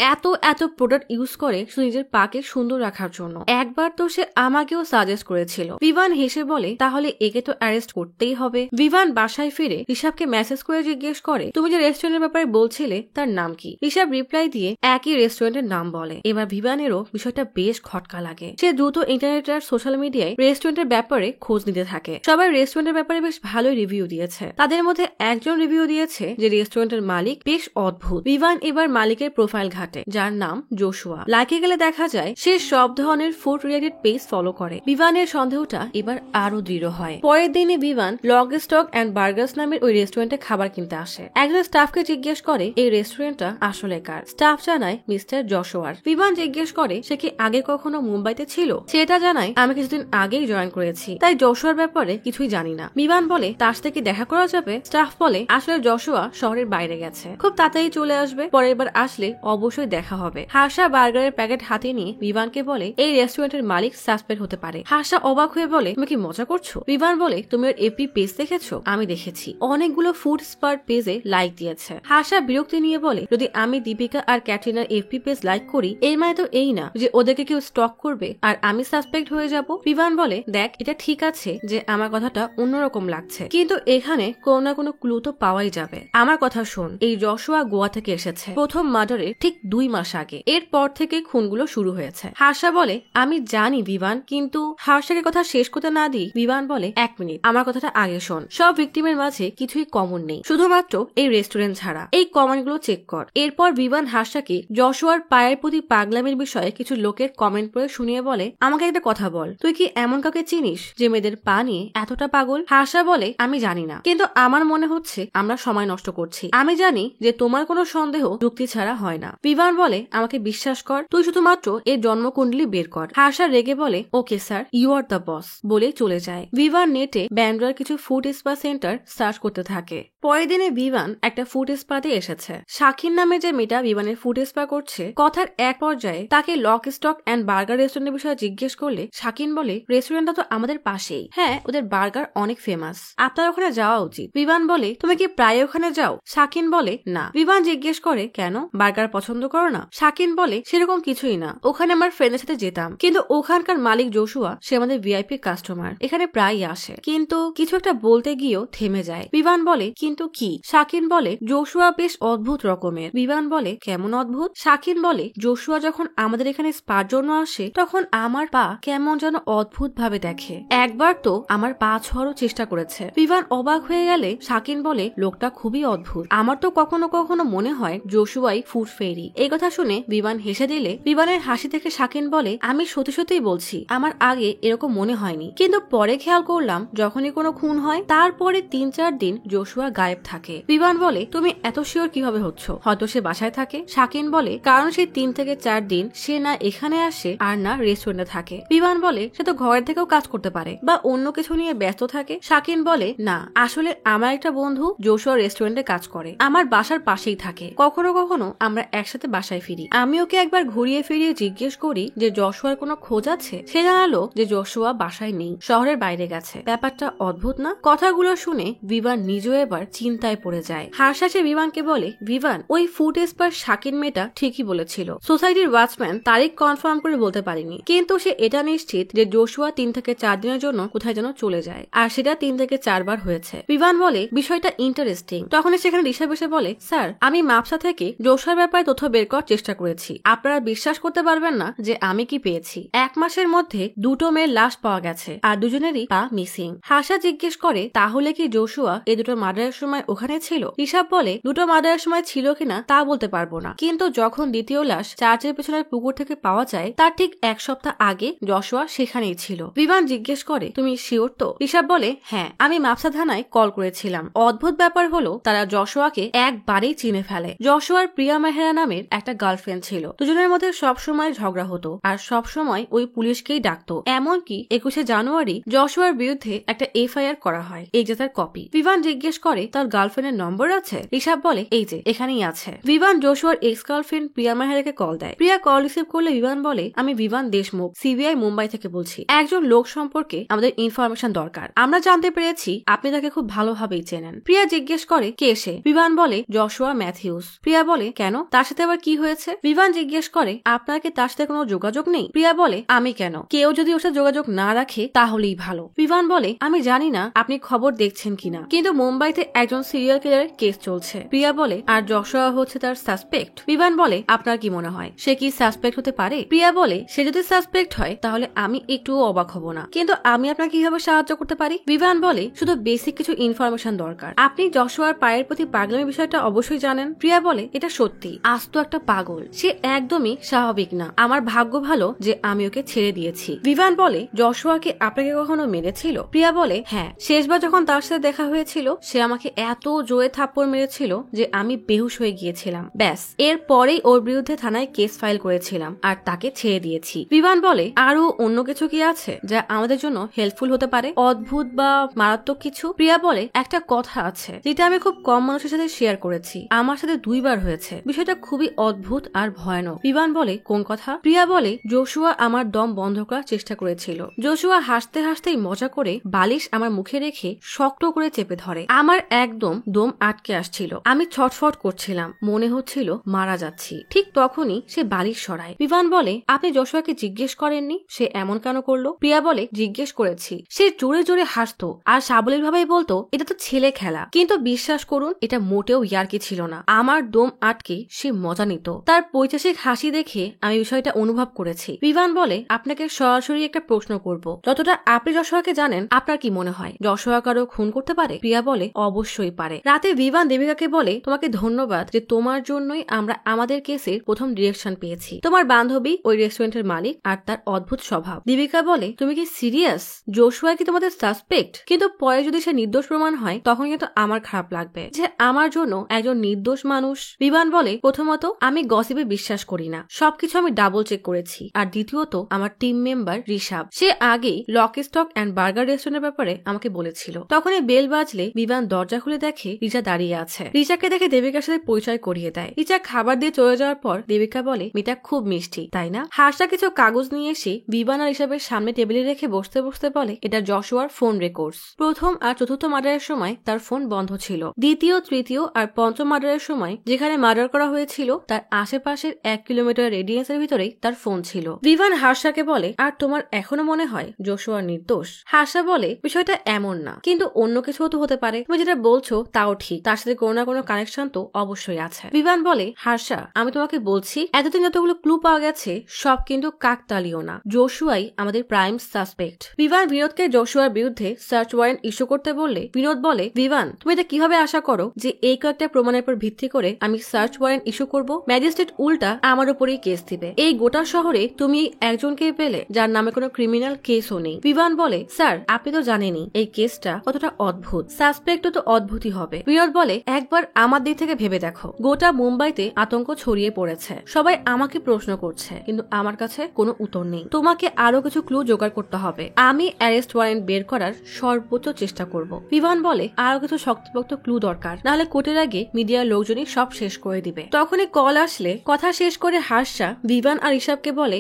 এত প্রোডাক্ট ইউজ করে শুধু নিজের পাকে সুন্দর রাখার জন্য। একবার তো সে আমাকেও সাজেস্ট করেছিল। বিমান হেসে বলে তাহলে একে তো অ্যারেস্ট করতেই হবে। বিমান বাসায় ফিরে ঋষভকে মেসেজ করে জিজ্ঞেস করে তুমি যে রেস্টুরেন্টের ব্যাপারে বলছিলে তার নাম কি? ঋষভ রিপ্লাই দিয়ে একই রেস্টুরেন্টের নাম বলে। এবার বিমানেরও বিষয়টা বেশ খটকা লাগে। সে দ্রুত ইন্টারনেট আর সোশ্যাল মিডিয়ায় রেস্টুরেন্টের ব্যাপারে খোঁজ নিতে থাকে। সবাই রেস্টুরেন্টের ব্যাপারে বেশ ভালোই রিভিউ দিয়েছে। তাদের মধ্যে একজন রিভিউ দিয়েছে যে রেস্টুরেন্টের মালিক বেশ অদ্ভুত। বিমান এবার মালিকের প্রোফাইল ঘাটে, যার নাম জোশুয়া। লাইকে গেলে দেখা যায় সে সব ধরনের ফুড রিলেটেড পেজ ফলো করে। বিমানের সন্দেহটা এবার আরো দৃঢ় হয়। পরের দিনে বিমান লগ স্টক অ্যান্ড বার্গার্স নামের ওই রেস্টুরেন্টে খাবার কিনতে আসে। একজন স্টাফকে জিজ্ঞেস করে এই রেস্টুরেন্টটা আসলে কার। স্টাফ জানায় মিস্টার জশোয়ার। বিমান জিজ্ঞেস করে সে কি আগে কখনো মুম্বাইতে ছিল। সেটা জানায় আমি কিছুদিন আগেই জয়েন করেছি, তাই জশোয়ার ব্যাপারে কিছুই জানি না। বিমান বলে তার সাথে কি দেখা করা যাবে? স্টাফ বলে আসলে জশোয়া শহরের বাইরে গেছে, খুব তাড়াতাড়ি চলে আসবে, পরের বার আসলে অবশ্যই দেখা হবে। হাসা বার্গারের প্যাকেট হাতে নিয়ে বিমানকে বলে এই রেস্টুরেন্টের মালিক সাসপেক্ট হতে পারে। হাসা অবাক হয়ে বলে তুমি কি মজা করছো? বিমান বলে তুমি ওর এপি পেজ দেখেছো? আমি দেখেছি, অনেকগুলো ফুড স্পার্ট পেজে লাইক দিয়েছে। হাসা বিরক্তি নিয়ে বলে যদি আমি দীপিকা আর ক্যাটরিনার এফপি পেজ লাইক করি এর মানে তো এই না যে ওদেরকে কেউ স্টক করবে আর আমি সাসপেক্ট হয়ে যাব। বিমান বলে দেখ এটা ঠিক আছে যে আমার কথাটা অন্যরকম লাগছে, কিন্তু এখানে কোনো না কোনো ক্লু তো পাওয়াই যাবে। আমার কথা শোন, এই জশোয়া গোয়া থেকে এসেছে প্রথম মার্ডারের ঠিক 2 মাস আগে। এরপর থেকে খুনগুলো শুরু হয়েছে। হাসা বলে আমি জানি বিমান, কিন্তু হাসাকে কথা শেষ করতে না দিই বিমান বলে 1 মিনিট, আমার কথাটা আগে শোন। সব ভিকটিমের মাঝে কিছুই কমন নেই, শুধুমাত্র এই রেস্টুরেন্ট ছাড়া। এই কমেন্টগুলো চেক কর। এরপর বিমান হাসাকে জশোয়ার পায়ের প্রতি পাগলামির বিষয়ে কিছু লোকের কমেন্ট পড়ে শুনিয়ে বলে আমাকে একটা কথা বল, তুই কি এমন কাউকে চিনিস যে মেয়েদের পা নিয়ে এতটা পাগল? হাসা বলে আমি জানি না, কিন্তু আমার মনে হচ্ছে আমরা সময় নষ্ট করছি। আমি জানি যে তোমার কোনো সন্দেহ যুক্তি ছাড়া হয় না। বিমান বলে আমাকে বিশ্বাস কর, তুই শুধুমাত্র এর জন্মকুণ্ডলী বের কর। হাসা রেগে বলে okay sir, you are the boss বলে চলে যায়। বিমান নেটে ব্যান্ড্রার কিছু ফুড স্পা সেন্টার সার্চ করতে থাকে। পরের দিনে বিমান একটা ফুড স্পাতে এসেছে। শাকিন নামে যে মেয়েটা বিমানের ফুড স্পা করছে, কথার এক পর্যায়ে তাকে লক স্টক অ্যান্ড বার্গার রেস্টুরেন্টের বিষয়ে জিজ্ঞেস করলে শাকিন বলে রেস্টুরেন্টটা তো আমাদের পাশেই, হ্যাঁ ওদের বার্গার অনেক ফেমাস, আপনার ওখানে যাওয়া উচিত। বিমান বলে তুমি কি প্রায় ওখানে যাও? শাকিন বলে না। বিমান জিজ্ঞেস করে কেন, বার্গার পছন্দ করো না? শাকিন বলে সেরকম কিছুই না, ওখানে আমার ফ্রেন্ডের সাথে যেতাম, কিন্তু ওখানকার মালিক জোশুয়া সে আমাদের ভিআইপি কাস্টমার, এখানে প্রায়ই আসে। কিন্তু কিছু একটা বলতে গিয়েও থেমে যায়। বিমান বলে কিন্তু কিন্তু কি? শাকিন বলে জোশুয়া বেশ অদ্ভুত রকমের। বিমান বলে কেমন অদ্ভুত? শাকিন বলে জোশুয়া যখন আমাদের এখানে স্পার জন্য আসে তখন আমার পা কেমন যেন অদ্ভুত ভাবে দেখে। একবার তো আমার পা ছোঁয়ারও চেষ্টা করেছে। বিমান অবাক হয়ে গেলে শাকিন বলে লোকটা খুবই অদ্ভুত। আমার তো কখনো কখনো মনে হয় জোশুয়াই ফুড ফেরি। এই কথা শুনে বিমান হেসে দিলে বিমানের হাসি থেকে শাকিন বলে আমি সত্যি সত্যিই বলছি আমার আগে এরকম মনে হয়নি, কিন্তু পরে খেয়াল করলাম যখনই কোনো খুন হয় তারপরে ৩-৪ দিন জোশুয়া গায়েব থাকে। বিমান বলে তুমি এত শিওর কিভাবে হচ্ছ? হয়তো সে বাসায় থাকে। শাকিন বলে কারণ সে ৩ থেকে ৪ দিন সে না এখানে আসে আর না রেস্টুরেন্টে থাকে। বিমান বলে সে তো ঘরের থেকেও কাজ করতে পারে বা অন্য কিছু নিয়ে ব্যস্ত থাকে। শাকিন বলে না, আসলে আমার একটা বন্ধু জোশুয়া রেস্টুরেন্টে কাজ করে, আমার বাসার পাশেই থাকে। কখনো কখনো আমরা একসাথে বাসায় ফিরি। আমি ওকে একবার ঘুরিয়ে ফিরিয়ে জিজ্ঞেস করি যে জশুয়ার কোনো খোঁজ আছে। সে জানালো যে জশুয়া বাসায় নেই, শহরের বাইরে গেছে। ব্যাপারটা অদ্ভুত না? কথাগুলো শুনে বিমান নিজেও এবার চিন্তায় পড়ে যায়। হাসহাসে বিমানকে বলে বিমান ওই ফুড এক্সপার্ট শাকিন মেয়েটা ঠিকই বলেছিল। সোসাইটির ওয়াচম্যান তারিখ কনফার্ম করে বলতে পারিনি, কিন্তু সে এটা নিশ্চিত যে জোশুয়া ৩ থেকে ৪ দিনের জন্য কোথায় যেন চলে যায়, আর সেটা ৩ থেকে ৪ বার হয়েছে। বিমান বলে বিষয়টা ইন্টারেস্টিং। তখন সেখানে ঋষা বসে বলে স্যার আমি মাপসা থেকে জোশুয়ার ব্যাপারে তথ্য বের করার চেষ্টা করেছি। আপনারা বিশ্বাস করতে পারবেন না যে আমি কি পেয়েছি। ১ মাসের মধ্যে ২টো মেয়ের লাশ পাওয়া গেছে আর দুজনেরই পা মিসিং। হাসা জিজ্ঞেস করে তাহলে কি জোশুয়া এই দুটো মার্ডারের সময় ওখানে ছিল? ঋষাব বলে দুটো মার্ডারের সময় ছিল কিনা তা বলতে পারবো না, কিন্তু যখন দ্বিতীয় লাশ চার্চের পেছনের পুকুর থেকে পাওয়া যায় তার ঠিক ১ সপ্তাহ আগে জশুয়া সেখানেই ছিল। বিমান জিজ্ঞেস করে তুমি শিওর তো? ঋষাব বলে হ্যাঁ, আমি মাপসা থানায় কল করেছিলাম। অদ্ভুত ব্যাপার হলো তারা জশুয়াকে একবারেই চিনে ফেলে। জশুয়ার প্রিয়া মেহরা নামের একটা গার্লফ্রেন্ড ছিল। দুজনের মধ্যে সবসময় ঝগড়া হতো আর সবসময় ওই পুলিশকেই ডাকতো। এমনকি ২১শে জানুয়ারি জশুয়ার বিরুদ্ধে একটা এফআইআর করা হয়, এই যে তার কপি। বিমান জিজ্ঞেস করে তার গার্লফ্রেন্ডের নম্বর আছে? ঋষাব বলে এই যে এখানেই আছে। বিমান জশুয়ার এক্স গার্লফ্রেন্ড প্রিয়া মেহরাকে কল দেয়। প্রিয়া কল রিসিভ করলে বিমান বলে আমি বিমান দেশমুখ, সিবিআই মুম্বাই থেকে বলছি। একজন লোক সম্পর্কে আমাদের ইনফরমেশন দরকার। আমরা জানতে পেরেছি আপনি তাকে খুব ভালোভাবেই চেনেন। প্রিয়া জিজ্ঞেস করে কে সে? বিমান বলে জশুয়া ম্যাথিউস। প্রিয়া বলে কেন, তার সাথে আবার কি হয়েছে? বিমান জিজ্ঞেস করে আপনার কি তার সাথে কোনো যোগাযোগ নেই? প্রিয়া বলে আমি কেন, কেউ যদি ওর সাথে যোগাযোগ না রাখে তাহলেই ভালো। বিমান বলে আমি জানি না আপনি খবর দেখছেন কিনা, কিন্তু মুম্বাইতে একজন সিরিয়াল কিলারের কেস চলছে। প্রিয়া বলে আর জশুয়া হচ্ছে তার সাসপেক্ট। বিমান বলে আপনার কি মনে হয় সে কি সাসপেক্ট হতে পারে? প্রিয়া বলে সে যদি সাসপেক্ট হয় তাহলে আমি একটুও অবাক হব না, কিন্তু আমি আপনাকে কিভাবে সাহায্য করতে পারি? বিমান বলে শুধু বেসিক কিছু ইনফরমেশন দরকার। আপনি জশুয়ার পায়ের প্রতি পাগলামির বিষয়টা অবশ্যই জানেন। প্রিয়া বলে এটা সত্যি, আস্ত একটা পাগল, সে একদমই স্বাভাবিক না। আমার ভাগ্য ভালো যে আমি ওকে ছেড়ে দিয়েছি। বিমান বলে জশুয়াকে আপনাকে কখনো মেরেছিল? প্রিয়া বলে হ্যাঁ, শেষবার যখন তার সাথে দেখা হয়েছিল সে আমাকে এত জোরে থাপ্পড় মেরেছিল যে আমি বেহুশ হয়ে গিয়েছিলাম। ব্যাস, এরপরেই ওর বিরুদ্ধে থানায় কেস ফাইল করেছিলাম আর তাকে ছেড়ে দিয়েছি। বিমান বলে আরো অন্য কিছু কি আছে যা আমাদের জন্য হেল্পফুল হতে পারে, অদ্ভুত বা মারাত্মক কিছু? প্রিয়া বলে একটা কথা আছে যেটা আমি খুব কম মানুষের সাথে শেয়ার করেছি, আমার সাথে 2 বার হয়েছে। বিষয়টা খুবই অদ্ভুত আর ভয়ানক। বিমান বলে কোন কথা? প্রিয়া বলে জশুয়া আমার দম বন্ধ করার চেষ্টা করেছিল। জশুয়া হাসতে হাসতেই মজা করে বালিশ আমার মুখে রেখে শক্ত করে চেপে ধরে। আমার একদম দম আটকে আসছিল, আমি ছটফট করছিলাম, মনে হচ্ছিল মারা যাচ্ছি। ঠিক তখনই সে বালিশ সরায়। বিমান বলে আপনি জশুয়াকে জিজ্ঞেস করেননি সে এমন কেন করলো? প্রিয়া বলে জিজ্ঞেস করেছি, সে জোরে জোরে হাসতো আর সাবলীল ভাবেই বলতো এটা তো ছেলে খেলা, কিন্তু বিশ্বাস করুন এটা মোটেও ইয়ার্কি ছিল না। আমার দম আটকে সে মজা নিত। তার পৈশাচিক হাসি দেখে আমি বিষয়টা অনুভব করেছি। বিমান বলে আপনাকে সরাসরি একটা প্রশ্ন করব, যতটা আপনি জশুয়াকে জানেন আপনার কি মনে হয় জশুয়া কারো খুন করতে পারে? প্রিয়া বলে অবশ্যই পারে। রাতে বিমান দেবিকাকে বলে তোমাকে ধন্যবাদ যে তোমার জন্যই আমরা আমাদের কেসের প্রথম ডিরেকশন পেয়েছি। তোমার বান্ধবী ওই রেস্টুরেন্টের মালিক আর তার অদ্ভুত স্বভাব। দেবিকা বলে তুমি কি সিরিয়াস? জশুয়া কি তোমাদের সাসপেক্ট? কিন্তু পরে যদি সে নির্দোষ প্রমাণ হয় তখন কিন্তু আমার খারাপ লাগবে যে আমার জন্য একজন নির্দোষ মানুষ। বিমান বলে প্রথমত আমি গসিপে বিশ্বাস করি না, সবকিছু আমি ডাবল চেক করেছি, আর দ্বিতীয়ত আমার টিম মেম্বার ঋষাব সে আগেই লক স্টক অ্যান্ড বার্গার রেস্টুরেন্টের ব্যাপারে আমাকে বলেছিল। তখনই বেল বাজলে বিমান দরজা খুলে দেখে রিচা দাঁড়িয়ে আছে। রিচাকে দেখে দেবিকার সাথে পরিচয় করিয়ে দেয়। রিচা খাবার দিয়ে চলে যাওয়ার পর দেবিকা বলে মেয়েটা খুব মিষ্টি তাই না? হাসা কিছু কাগজ নিয়ে এসে বিমান আর ঋষাবের সামনে টেবিলে রেখে বসতে বসতে বলে এটা জশুয়ার ফোন রেকর্ডস। প্রথম আর চতুর্থ মার্ডারের সময় তার ফোন বন্ধ ছিল, দ্বিতীয়, তৃতীয় আর পঞ্চম মার্ডারের সময় যেখানে মার্ডার করা হয়েছিল তার আশেপাশের 1 কিলোমিটার রেডিয়াসের ভিতরেই তার ফোন ছিল। বিমান হাসাকে বলে আর তোমার এখনো মনে হয় জশুয়া নির্দোষ? হাসা বলে বিষয়টা এমন না, কিন্তু অন্য কিছু তো হতে পারে। তুমি যেটা বলছো তাও ঠিক, তার সাথে কোনো না কোনো কানেকশন তো অবশ্যই আছে। বিভান বলে, হার্ষা আমি তোমাকে বলছি এতদিন যতগুলো ক্লু পাওয়া গেছে সব কিন্তু কাকতালীয় না, জশুয়াই আমাদের প্রাইম সাসপেক্ট। বিভান বিনোদকে জশুয়ার বিরুদ্ধে সার্চ ওয়ারেন্ট ইস্যু করতে বললে বিনোদ বলে, বিভান তুমি এটা কিভাবে আশা করো যে এই কয়েকটা প্রমাণের উপর ভিত্তি করে আমি সার্চ ওয়ারেন্ট ইস্যু করব? ম্যাজিস্ট্রেট উল্টা আমার উপরেই কেস দিবে। এই গোটা শহরে তুমি একজনকে পেলে যার নামে কোনো ক্রিমিনাল কেসও নেই। বিভান বলে, স্যার আপনি তো জানেনই এই কেসটা কতটা অদ্ভুত, সাসপেক্টও তো অদ্ভুতই হবে। বিনোদ বলে, একবার আমার দিক থেকে ভেবে দেখো, গোটা মুম্বাইতে আতঙ্ক ছড়িয়ে পড়েছে, সবাই আমাকে প্রশ্ন করছে কিন্তু আমার কাছে কোনো উত্তর নেই। তোমাকে আরো কিছু ক্লু জোগাড় করতে হবে, আমি অ্যারেস্ট ওয়ারেন্ট বের করার সর্বোচ্চ চেষ্টা করব। বিভান বলে, আরো কিছু শক্তপোক্ত ক্লু দরকার, নাহলে কোর্টের আগে মিডিয়ার লোকজনই সব শেষ করে দিবে। তখনই কল আসলে কথা শেষ করে হার্ষা বিভান আর ঋষভকে বলে,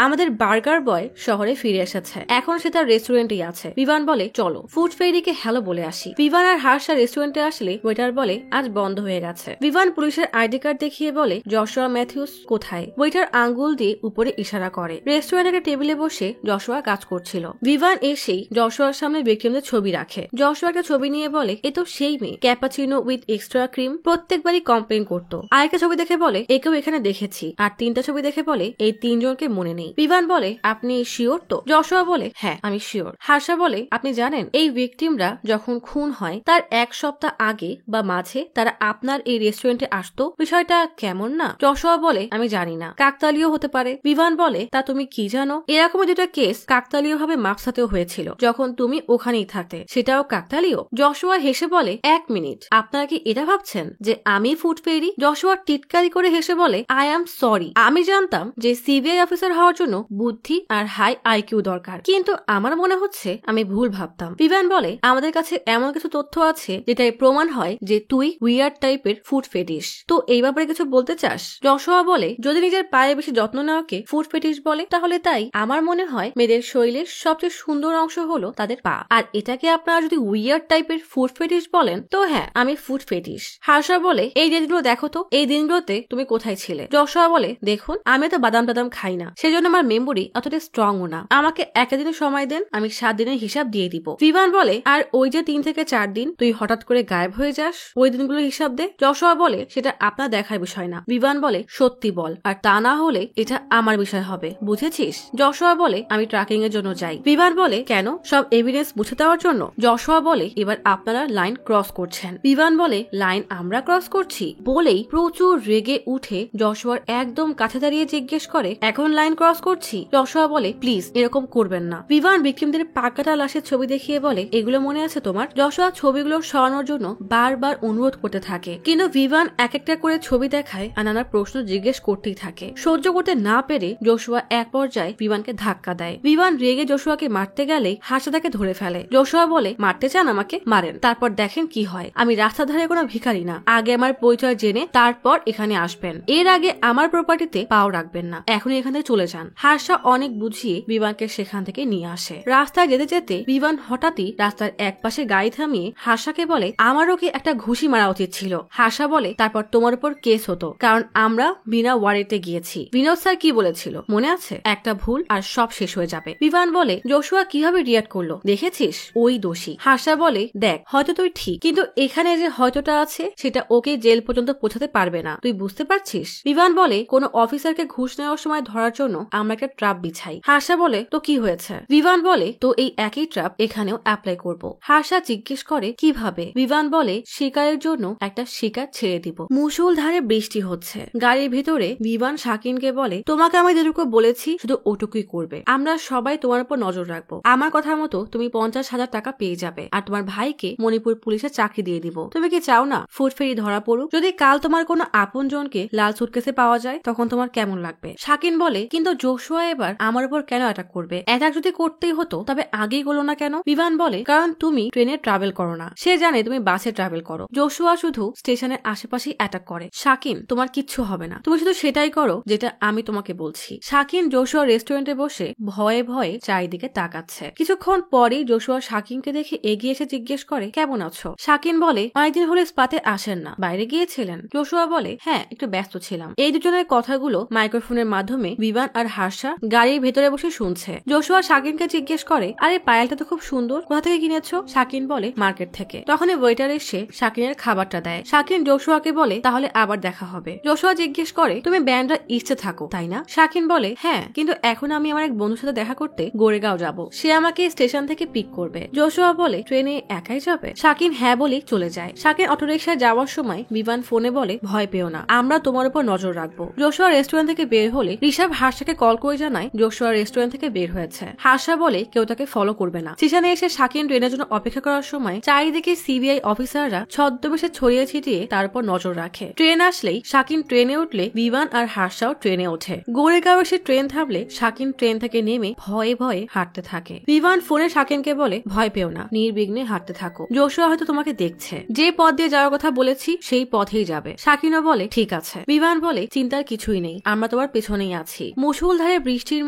আমাদের বার্গার বয় শহরে ফিরে এসেছে, এখন সে তার রেস্টুরেন্টেই আছে। বিভান বলে, চলো ফুড ফেরিকে হ্যালো বলে আসি। বিভান আর হার্ষা রেস্টুরেন্টে আসলে ওয়েটার বলে, আজ বন্ধ হয়ে গেছে। বিভান পুলিশের আইডি কার্ড দেখিয়ে বলে, জশুয়া ম্যাথিউস কোথায়? ওয়েটার আঙ্গুল দিয়ে উপরে ইশারা করে। রেস্টুরেন্টের টেবিলে বসে জশুয়া কাজ করছিল। বিভান এসেই জশুয়ার সামনে ভিকটিমদের ছবি রাখে। জশুয়া একটা ছবি নিয়ে বলে, এ তো সেই মেয়ে, ক্যাপাচিনো উইথ এক্সট্রা ক্রিম, প্রত্যেকবারই কমপ্লেন করতো। আরেকটা ছবি দেখে বলে, একেও এখানে দেখেছি। আর তিনটা ছবি দেখে বলে, এই তিনজনকে মনে নেই। বিভান বলে, আপনি শিওর তো? জশুয়া বলে, হ্যাঁ আমি শিওর। হার্ষা বলে, আপনি জানেন এই ভিকটিমরা যখন খুন হয় তার এক সপ্তাহ আগে বা মাঝে তারা আপনার এই রেস্টুরেন্টে আসতো, বিষয়টা কেমন না? জশুয়া বলে, আমি জানি না, কাকতালীয় হতে পারে। বিভান বলে, তা তুমি কি জানো? এরকম দুটা কেস কাকতালীয় ভাবে মাকসাতেও হয়েছিল যখন তুমি ওখানেই থাকতে, সেটাও কাকতালীয়। জশুয়া হেসে বলে, এক মিনিট, আপনারা কি এটা ভাবছেন যে আমি ফুড ফেরি? জশুয়া টিটকারি করে হেসে বলে, আই এম সরি, আমি জানতাম যে সিবিআই অফিসার হওয়ার জন্য বুদ্ধি আর হাই আইকিউ দরকার, কিন্তু আমার মনে হচ্ছে আমি ভুল ভাবতাম। বিভান বলে, আমাদের কাছে এমন কিছু তথ্য আছে যেটাই প্রমাণ হয় যে তুই উইয়ার্ড টাইপের ফুড ফেটিশ, তো এই ব্যাপারে কিছু বলতে চাস? জশুয়া বলে, যদি নিজের পায়ে বেশি যত্ন নেওয়াকে ফুড ফেটিশ বলে তাহলে তাই। আমার মনে হয় মেয়েদের শরীরের সবচেয়ে সুন্দর অংশ হলো তাদের পা, আর এটাকে আপনারা যদি উইয়ার্ড টাইপের ফুড ফেটিশ বলেন তো হ্যাঁ আমি ফুড ফেটিশ। হার্ষা বলে, এই দিনগুলো দেখো তো, এই দিনগুলোতে তুমি কোথায় ছিলে? জশুয়া বলে, দেখুন আমি তো বাদাম টাদাম খাই না, সেজন্য আমার মেমোরি অতটা স্ট্রংও না, আমাকে একটা দিনের সময় দেন, আমি 7 দিনের হিসাব দিয়ে দিব। বিভান বলে, আর ওই যে 3 থেকে 4 দিন তুই হঠাৎ করে গায়েব হয়ে যাস, ওই দিনগুলোর হিসাব দে। জশুয়া বলে, সেটা আপনার দেখার বিষয় না। বিভান বলে, সত্যি বল, আর তা না হলে এটা আমার বিষয় হবে, বুঝেছিস? জশুয়া বলে, আমি ট্র্যাকিং এর জন্য যাই। বিভান বলে, কেন? সব এভিডেন্স মুছে দেওয়ার জন্য? জশুয়া বলে, এবার আপনারা লাইন ক্রস করছেন। বিভান বলে, লাইন আমরা ক্রস করছি? বলেই প্রচুর রেগে উঠে জশুয়ার একদম কাছে দাঁড়িয়ে জিজ্ঞেস করে, এখন লাইন ক্রস করছি? জশুয়া বলে, প্লিজ এরকম করবেন না। বিভান ভিকটিমদের পাকাটা লাশের ছবি দেখিয়ে বলে, এগুলো মনে আছে তোমার? জশুয়া ছবিগুলো সরানোর জন্য বারবার অনুরোধ করতে থাকে, কিন্তু বিভান এক একটা করে ছবি দেখায় আর নানা প্রশ্ন জিজ্ঞেস করতেই থাকে। সহ্য করতে না পেরে জশুয়া এক পর্যায়ে বিভানকে ধাক্কা দেয়। বিভান রেগে জশুয়াকে মারতে গেলে হাসা তাকে ধরে ফেলে। জশুয়া বলে, মারতে চান আমাকে মারেন, তারপর দেখেন কি হয়। আমি রাস্তা ধারে কোনো ভিখারি না, আগে আমার পরিচয় জেনে তারপর এখানে আসবেন, এর আগে আমার প্রপার্টিতে পাও রাখবেন না, এখনই এখান থেকে চলে যান। হার্ষা অনেক বুঝিয়ে বিভানকে সেখান থেকে নিয়ে আসে। রাস্তায় যেতে যেতে বিভান হঠাৎই রাস্তার এক পাশে গাড়ি থামিয়ে হার্ষাকে বলে, আমারও কি একটা ঘুষি মারা উচিত ছিল? হার্ষা বলে, তারপর তোমার উপর কেস হতো, কারণ আমরা বিনা ওয়ারেন্টে গিয়েছি। বিনোদ স্যার কি বলেছিল মনে আছে? একটা ভুল আর সব শেষ হয়ে যাবে। বিভান বলে, জশুয়া কিভাবে রিয়াক্ট করলো দেখেছিস? ওই দোষী। হার্ষা বলে, দেখ হয়তো তুই ঠিক, কিন্তু এখানে যে হয়তোটা আছে সেটা ওকে জেল পর্যন্ত পৌঁছাতে পারবে না, তুই বুঝতে পারছিস? বিভান বলে, কোন অফিসারকে ঘুষ নেওয়ার সময় ধরার জন্য আমরা একটা ট্রাপ বিছাই। হার্ষা বলে, তো কি হয়েছে? বিভান বলে, তো এই একই ট্রাপ এখানেও অ্যাপ্লাই করব। হার্ষা জিজ্ঞেস করে, কিভাবে? বিভান বলে, শিকারের জন্য একটা শিকার ছেড়ে দিব। মুষলধারে বৃষ্টি হচ্ছে। গাড়ির ভিতরে বিভান শাকিনকে বলে, তোমাকে আমি যেটুকু বলেছি শুধু ওটুকুই করবে, আমরা সবাই তোমার উপর নজর রাখবো। আমার কথার মতো তুমি 50,000 টাকা পেয়ে যাবে, আর তোমার ভাইকে মণিপুর পুলিশে চাকরি দিয়ে দিব। তুমি কি চাও না ফুড ফেরি ধরা পড়ুক? যদি কাল তোমার কোনো আপন জনকে লাল সুটকেসে পাওয়া যায় তখন তোমার কেমন লাগবে? শাকিন বলে, কিন্তু জশুয়া এবার আমার উপর কেন অ্যাটাক করবে? অ্যাটাক যদি করতেই হতো তবে আগেই বলো না কেন? বিভান বলে, কারণ তুমি ট্রেনে ট্রাভেল করো না, সে জানে তুমি বাসে ট্রাভেল করো। জশুয়া শুধু স্টেশনের আশেপাশেই অ্যাটাক করে। শাকিন, তোমার কিচ্ছু হবে না, তুমি শুধু সেটাই করো যেটা আমি তোমাকে বলছি। শাকিন জশুয়া রেস্টুরেন্টে বসে ভয়ে ভয়ে চারিদিকে তাকাচ্ছে। কিছুক্ষণ পরেই জশুয়া শাকিনকে দেখে এগিয়ে এসে জিজ্ঞেস করে, কেমন আছো? শাকিন বলে, অনেকদিন হলে স্পাতে আসেন না, বাইরে গিয়েছিলেন? জশুয়া বলে, হ্যাঁ একটু ব্যস্ত ছিলাম। এই দুজনের কথাগুলো মাইক্রোফোনের মাধ্যমে বিভান আর হার্ষা গাড়ির ভেতরে বসে শুনছে। জশুয়া শাকিনকে জিজ্ঞেস করে, আরে পায়েলটা তো খুব সুন্দর, কোথা থেকে কিনেছো? শাকিন বলে, মার্কেট থেকে। থেকে। তখনই ওয়েটার এসে শাকিনের খাবারটা দেয়। শাকিন জোশুয়াকে বলে তাহলে আবার দেখা হবে। জোশুয়া জিজ্ঞেস করে তুমি ব্যান্ডরা ইস্টে থাকো তাই না? শাকিন বলে হ্যাঁ, কিন্তু এখন আমি আমার এক বন্ধুর সাথে দেখা করতে গোরেগাঁও যাব। সে আমাকে স্টেশন থেকে পিক করবে। জোশুয়া বলে ট্রেনে একাই যাবে? শাকিন হ্যাঁ বলে চলে যায়। শাকিন অটোরিকশায় যাওয়ার সময় বিমান ফোনে বলে ভয় পেও না, আমরা তোমার উপর নজর রাখবো। জোশুয়া রেস্টুরেন্ট থেকে বের হলে ঋষভ হার্ষাকে কল করে জানায় জোশুয়া রেস্টুরেন্ট থেকে বের হয়েছে। হার্ষা বলে কেউ তাকে ফলো করবে না। স্টেশনে এসে শাকিন ট্রেনের জন্য অপেক্ষা করার সময় চারিদিকে সিবিআই অফিসাররা ছদ্মবেশে ছড়িয়ে ছিটিয়ে তার উপর নজর রাখে। ট্রেন আসলেই শাকিন ট্রেনে উঠলে বিমান আর হার্ষাও ট্রেনে ওঠে। গোরেগাঁও এসে ট্রেন থামলে শাকিন ট্রেন থেকে নেমে ভয়ে ভয়ে হাঁটতে থাকে। বিমান ফোনে শাকিনকে বলে ভয় পেও না, নির্বিঘ্নে হাঁটতে থাকো, জোশুয়া হয়তো তোমাকে দেখছে, যে পথ দিয়ে যাওয়ার কথা বলেছি সেই পথেই যাবে। শাকিনও বলে ঠিক আছে। বিমান বলে চিন্তার কিছুই নেই, আমরা তোমার পেছনেই আছি। মুষলধারে বৃষ্টির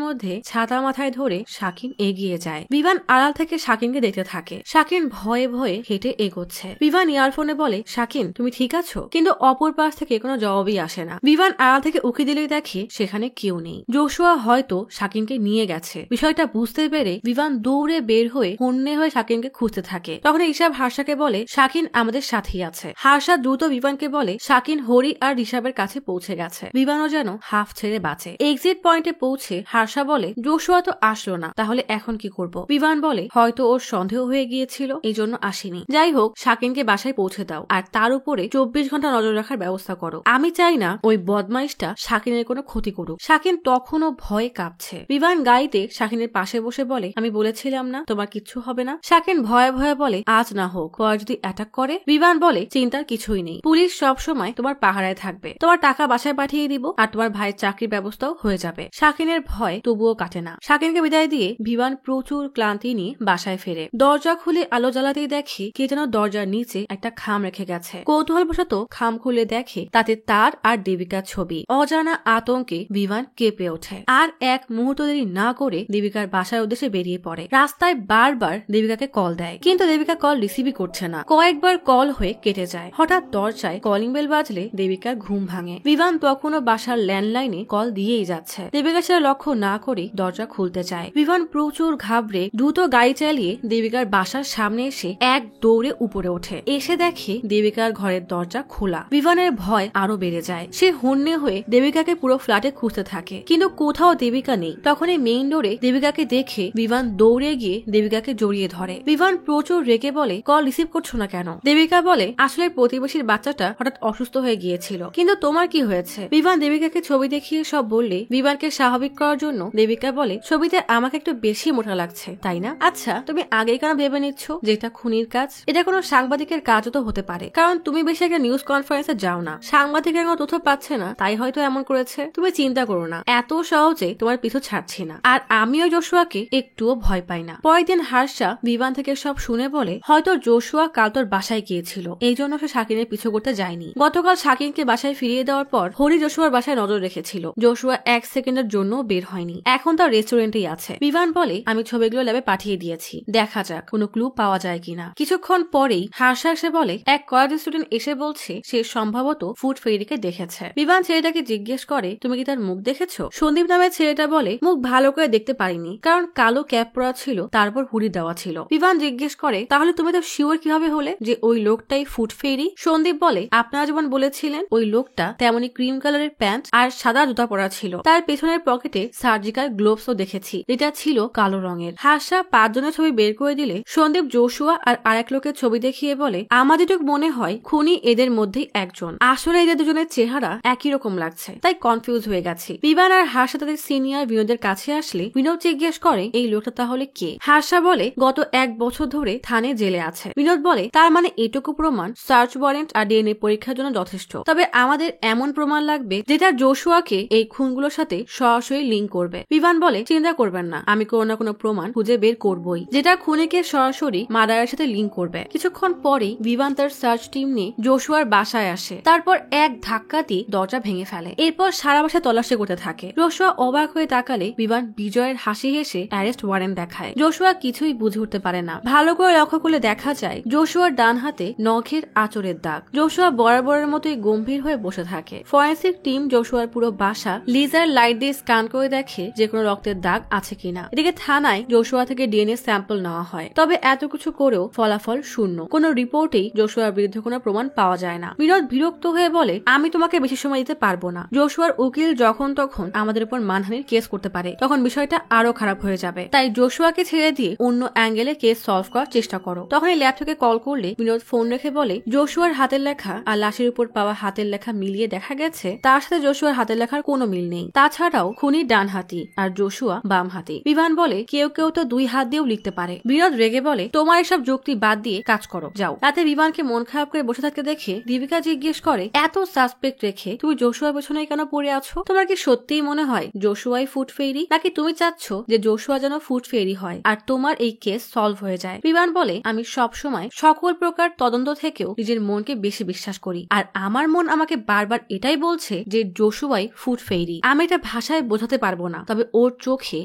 মধ্যে ছাতা মাথায় ধরে শাকিন এগিয়ে যায়। বিমান আড়াল থেকে শাকিনকে দেখতে থাকে। শাকিন ভয়ে ভয়ে হেঁটে এগোচ্ছে। বিমান ইয়ারফোনে বলে শাকিন তুমি ঠিক আছো? কিন্তু অপর পাশ থেকে কোনো জবাবই আসে না। বিমান আড়াল থেকে উকি দিলেই দেখে সেখানে কেউ নেই। জোশুয়া হয়তো শাকিনকে নিয়ে গেছে। বিষয়টা বুঝতে পেরে বিমান দৌড়ে বের হয়ে হন্যে হয়ে শাকিনকে খুঁজতে থাকে। তখন ঋষভ হার্ষাকে বলে শাকিন আমাদের সাথেই আছে। হার্ষা দ্রুত বিমানকে বলে শাকিন হরি আর ঋষভের কাছে পৌঁছে গেছে। বিমানও যেন হাফ ছেড়ে বাঁচে। এক্সিট পয়েন্টে পৌঁছে হার্ষা বলে জোশুয়া তো আসলো না, তাহলে এখন কি করব? বিমান বলে হয়তো ওর সন্দেহ হয়ে গিয়েছিল, এই জন্য আসেনি। যাই হোক, শাকিনকে বাসায় পৌঁছে দাও আর তার উপরে 24 ঘন্টা নজর রাখার ব্যবস্থা করো। আমি চাই না ওই বদমাইশটা শাকিনের কোনো ক্ষতি করুক। শাকিন তখনও ভয়ে কাঁপছে। বিমান গাড়িতে শাকিনের পাশে বসে বলে আমি বলেছিলাম না তোমার কিচ্ছু হবে না। শাকিন ভয়ে ভয়ে বলে আজ না হোক, পরে যদি অ্যাটাক করে? বিমান বলে চিন্তার কিছুই নেই, পুলিশ সব সময় তোমার পাহারায় থাকবে, তোমার টাকা বাসায় পাঠিয়ে দিব আর তোমার ভাইয়ের চাকরির ব্যবস্থাও হয়ে যাবে। শাকিনের ভয় তবুও কাটে না। শাকিনকে বিদায় দিয়ে বিমান প্রচুর ক্লান্তি নিয়ে বাসায় ফেরে। দরজা খুলে আলো জ্বালাতেই দেখে কে যেন দরজার নিচে একটা খাম রেখে গেছে। কৌতূহলবশত খাম খুলে দেখে তাতে তার আর দেবিকার ছবি। অজানা আতঙ্কে বিমান কেঁপে ওঠে। আর এক মুহূর্ত দেরি না করে দেবিকার বাসার উদ্দেশ্যে বেরিয়ে পড়ে। রাস্তায় বারবার দেবিকাকে কল দেয়, কিন্তু দেবিকা কল রিসিভই করছে না। কয়েকবার কল হয়ে কেটে যায়। হঠাৎ দরজায় কলিং বেল বাজলে দেবিকার ঘুম ভাঙে। বিমান তখনও বাসার ল্যান্ডলাইনে কল দিয়েই যাচ্ছে। দেবিকা সেটা লক্ষ্য না করে দরজা খুলতে চায়। বিমান প্রচুর ঘাবড়ে দ্রুত গাড়ি চালিয়ে দেবিকার বাসার সামনে এসে এক দৌড়ে উপরে ওঠে। এসে দেখে দেবিকার ঘরের দরজা খোলা। বিমানের ভয় আরো বেড়ে যায়। সে হন্যে হয়ে দেবিকাকে পুরো ফ্ল্যাটে খুঁজতে থাকে, কিন্তু কোথাও দেবিকা নেই। তখনই মেইন ডোরে দেবিকাকে দেখে বিমান দৌড়ে গিয়ে দেবিকাকে জড়িয়ে ধরে। বিমান প্রচুর রেগে বলে কল রিসিভ করছো না কেন? দেবিকা বলে আসলে প্রতিবেশীর বাচ্চাটা হঠাৎ অসুস্থ হয়ে গিয়েছিল, কিন্তু তোমার কি হয়েছে? বিমান দেবিকাকে ছবি দেখিয়ে সব বললে বিমানকে স্বাভাবিক করার জন্য দেবিকা বলে ছবিতে আমাকে একটু বেশি মোটা লাগছে তাই না? আচ্ছা তুমি আগেই কেন ভেবে নিচ্ছ যে এটা খুনির কাজ? এটা কোনো সাংবাদিকের কাজও তো হতে পারে, কারণ তুমি বেশি একটা নিউজ কনফারেন্সে যাও না। সাংবাদিকের কোনো তথ্য পাচ্ছে না তাই হয়তো এমন করেছে। তুমি চিন্তা করো না, এত সহজে তোমার পিছু ছাড়ছি না। আর আমিও জোশুয়াকে একটুও ভয় পাই না। পরের দিন হার্ষা বিমান থেকে সব শুনে বলে হয়তো জোশুয়া কাল তোর বাসায় গিয়েছিল, এই জন্য সে শাকিনের পিছু করতে যায়নি। গতকাল শাকিনকে বাসায় ফিরিয়ে দেওয়ার পর হরি জোশুয়ার বাসায় নজর রেখেছিল। জোশুয়া 1 সেকেন্ডের জন্য বের হয়নি, এখন তার রেস্টুরেন্টেই আছে। বিমান বলে আমি ছবিগুলো ল্যাবে পাঠিয়ে দিয়েছি, দেখা যাক কোনো ক্লু পাওয়া যায় কিনা। কিছুক্ষণ পরেই হার্ষা এসে বলে এক কলেজ স্টুডেন্ট এসে বলছে সে সম্ভবত ফুড ফেরিকে দেখেছে। বিমান ছেলেটাকে জিজ্ঞেস করে তুমি কি তার মুখ দেখেছো? সন্দীপ নামের ছেলেটা বলে মুখ ভালো করে দেখতে পারিনি, কারণ কালো ক্যাপ পরা ছিল, তারপর হুডি দেওয়া ছিল। বিমান জিজ্ঞেস করে তাহলে তুমি তো শিওর কিভাবে হলে যে ওই লোকটাই ফুড ফেরি? সন্দীপ বলে আপনারা যেমন বলেছিলেন ওই লোকটা তেমনি ক্রিম কালারের প্যান্ট আর সাদা জুতা পরা ছিল, তার পেছনের পকেটে সার্জিক্যাল গ্লোভসও দেখেছি, যেটা ছিল কালো রঙের। হার্ষা 5 জনের ছবি বের করে দিলে সন্দীপ জোশুয়া আর আরেক লোকের ছবি দেখিয়ে বলে আমার যেটুকু মনে হয় খুনি এদের মধ্যেই একজন। আসলে এদের দুজনের চেহারা একই রকম লাগছে, তাই কনফিউজ হয়ে গেছি। বিমান আর হার্ষা তাদের সিনিয়র বিনোদের কাছে আসলে বিনোদ জিজ্ঞেস করে এই লোকটা তাহলে কে? হার্ষা বলে গত 1 বছর ধরে থানে জেলে আছে। বিনোদ বলে তার মানে এটুকু প্রমাণ সার্চ ওয়ারেন্ট আর ডিএনএ পরীক্ষার জন্য যথেষ্ট, তবে আমাদের এমন প্রমাণ লাগবে যেটা জোশুয়াকে এই খুনগুলোর সাথে সরাসরি লিঙ্ক করবে। বিমান বলে চিন্তা করবেন না, আমি কোনো না কোনো প্রমাণ খুঁজে বের করবই যেটা খুনিকে সরাসরি মার্ডারের সাথে লিঙ্ক করবে। কিছুক্ষণ পরেই বিমান তার সার্চ টিম নিয়ে জোশুয়ার বাসায় আসে, তারপর এক ধাক্কাতে দরজা ভেঙে ফেলে। এরপর সারা বাসায় তল্লাশি করতে থাকে। জোশুয়া অবাক হয়ে তাকালে বিমান বিজয়ের হাসি হেসে অ্যারেস্ট ওয়ারেন্ট দেখায়। জোশুয়া কিছুই বুঝে উঠতে পারে না। ভালো করে লক্ষ্য করলে দেখা যায় জোশুয়ার ডান হাতে নখের আঁচড়ের দাগ। জোশুয়া বরাবরের মতোই গম্ভীর হয়ে বসে থাকে। ফরেন্সিক টিম জোশুয়ার পুরো বাসা লেজার লাইট দিয়ে স্ক্যান করে দেখে যে কোনো রক্তের দাগ আছে কিনা। এদিকে থানায় জোশুয়া থেকে ডিএনএ স্যাম্পল নেওয়া হয়, তবে এত কিছু করেও ফলাফল ফলাফল শূন্য। কোনো রিপোর্টেই জোশুয়ার বিরুদ্ধে কোনো প্রমাণ পাওয়া যায় না। বিনোদ বিরক্ত হয়ে বলে, আমি তোমাকে বেশি সময় দিতে পারবো না। জোশুয়ার উকিল যখন তখন আমাদের উপর মানহানির কেস করতে পারে, তখন বিষয়টা আরো খারাপ হয়ে যাবে। তাই জোশুয়াকে ছেড়ে দিয়ে অন্য অ্যাঙ্গেলে কেস সলভ করার চেষ্টা করো। তখন এই ল্যাব থেকে কল করলে বিনোদ ফোন রেখে বলে, জোশুয়ার হাতের লেখা আর লাশের উপর পাওয়া হাতের লেখা মিলিয়ে দেখা গেছে তার সাথে জোশুয়ার হাতের লেখার কোনো মিল নেই। তাছাড়াও খুনি ডান হাতি আর জোশুয়া বাম হাতি। বিভান বলে, কেউ কেউ তো 2 হাত দিয়েও লিখতে পারে। বিনোদ রেগে বলে, তোমার এসব যুক্তি বাদ দিয়ে কাজ করো, যাও। রাতে বিভানকে মন খারাপ করে বসে থাকতে দেখে দীপিকা জিজ্ঞেস করে, এত সাসপেক্ট রেখে তুমি জোশুয়ার পেছনে কেন পড়ে আছো? তোমার কি সত্যিই মনে হয় জোশুয়াই ফুড ফেরি, নাকি তুমি চাচ্ছ যে জোশুয়া যেন ফুড ফেরি হয় আর তোমার এই কেস সলভ হয়ে যায়? বিভান বলে, আমি সব সময় সকল প্রকার তদন্ত থেকেও নিজের মনকে বেশি বিশ্বাস করি, আর আমার মন আমাকে বারবার এটাই বলছে যে জোশুয়াই ফুড ফেরি। আমি এটা ভাষায় বোঝাতে পারবো না, তবে ওর চোখে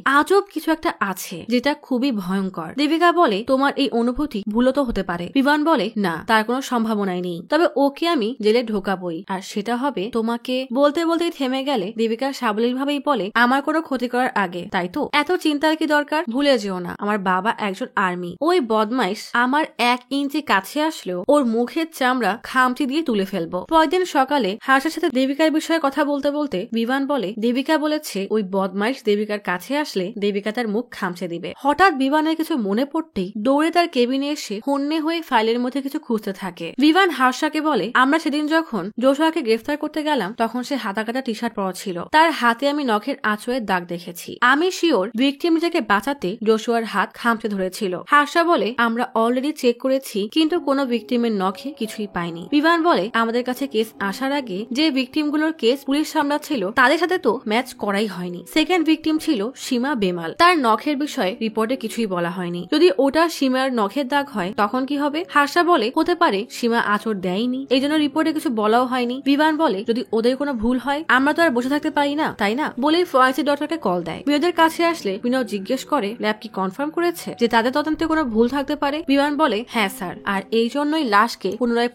আজব কিছু একটা আছে যেটা খুবই ভয়ঙ্কর। দীপিকা বলে, তোমার এই অনুভূতি ভুলও হতে পারে। বিভান বলে, না, তার কোনো সম্ভাবনাই নেই, তবে ওকে আমি জেলে ঢোকাবই, আর সেটা হবে তোমাকে। বলতে বলতেই থেমে গেলে দীপিকা সাবলীল ভাবেই বলে, আমার কোনো ক্ষতি করার আগে, তাই তো এত চিন্তার কি দরকার? ভুলে যেও না আমার বাবা একজন আর্মি। ওই বদমাইশ আমার 1 ইঞ্চি কাছে আসলেও ওর মুখের চামড়া খামচি দিয়ে তুলে ফেলবো। পরদিন সকালে হার্ষের সাথে দেবিকার বিষয়ে কথা বলতে বলতে বিভান বলে, দেবিকা বলেছে ওই বদমাইশ দেবিকার কাছে আসলে দেবিকা তার মুখ খামচে দিবে। হঠাৎ বিভানের কিছু মনে পড়তেই দৌড়ে তার কেবিনে এসে হন্যে হয়ে ফাইলের মধ্যে কিছু খুঁজতে থাকে। বিভান হার্ষাকে বলে, আমরা সেদিন যখন জোশুয়াকে গ্রেফতার করতে গেলাম তখন সে হাতাকাটা টি শার্ট পরা ছিল, তার হাতে আমি নখের আঁচড়ের দাগ দেখেছি। আমি শিওর ভিকটিম নিজেকে বাঁচাতে জোশুয়ার হাত খামচে ধরেছিল। হার্ষা বলে, আমরা অলরেডি চেক করেছি কিন্তু কোনো ভিকটিমের নখে কিছুই পাইনি। বিভান বলে, আমাদের কাছে কেস আসার আগে যে ভিকটিম গুলোর কেস পুলিশ সামলাচ্ছিল তাদের সাথে তো ম্যাচ করাই হয়নি। সেকেন্ড ভিকটিম ছিল সীমা বেমাল, তার নখের বিষয়ে রিপোর্টে কিছুই বলা হয়নি। যদি ওটা সীমার নখের দাগ হয় তখন কি হবে? হার্ষা বলে, হতে পারে সীমা আঁচড় দেয়নি, এই জন্য রিপোর্টে কিছু বলাও হয়নি। বিভান বলে, যদি ওদের কোনো ভুল হয় আমরা তো আর বসে থাকতে পারি না, তাই না? বলেই ফরেন্সিক ডক্টরকে কল দেয়। বিনোদের কাছে আসলে বিনোদ জিজ্ঞেস করে, ল্যাব কি কনফার্ম করেছে যে তাদের তদন্তে কোনো ভুল থাকতে পারে? বিভান বলে, হ্যাঁ স্যার, আর এই জন্যই লাশকে পুনরায়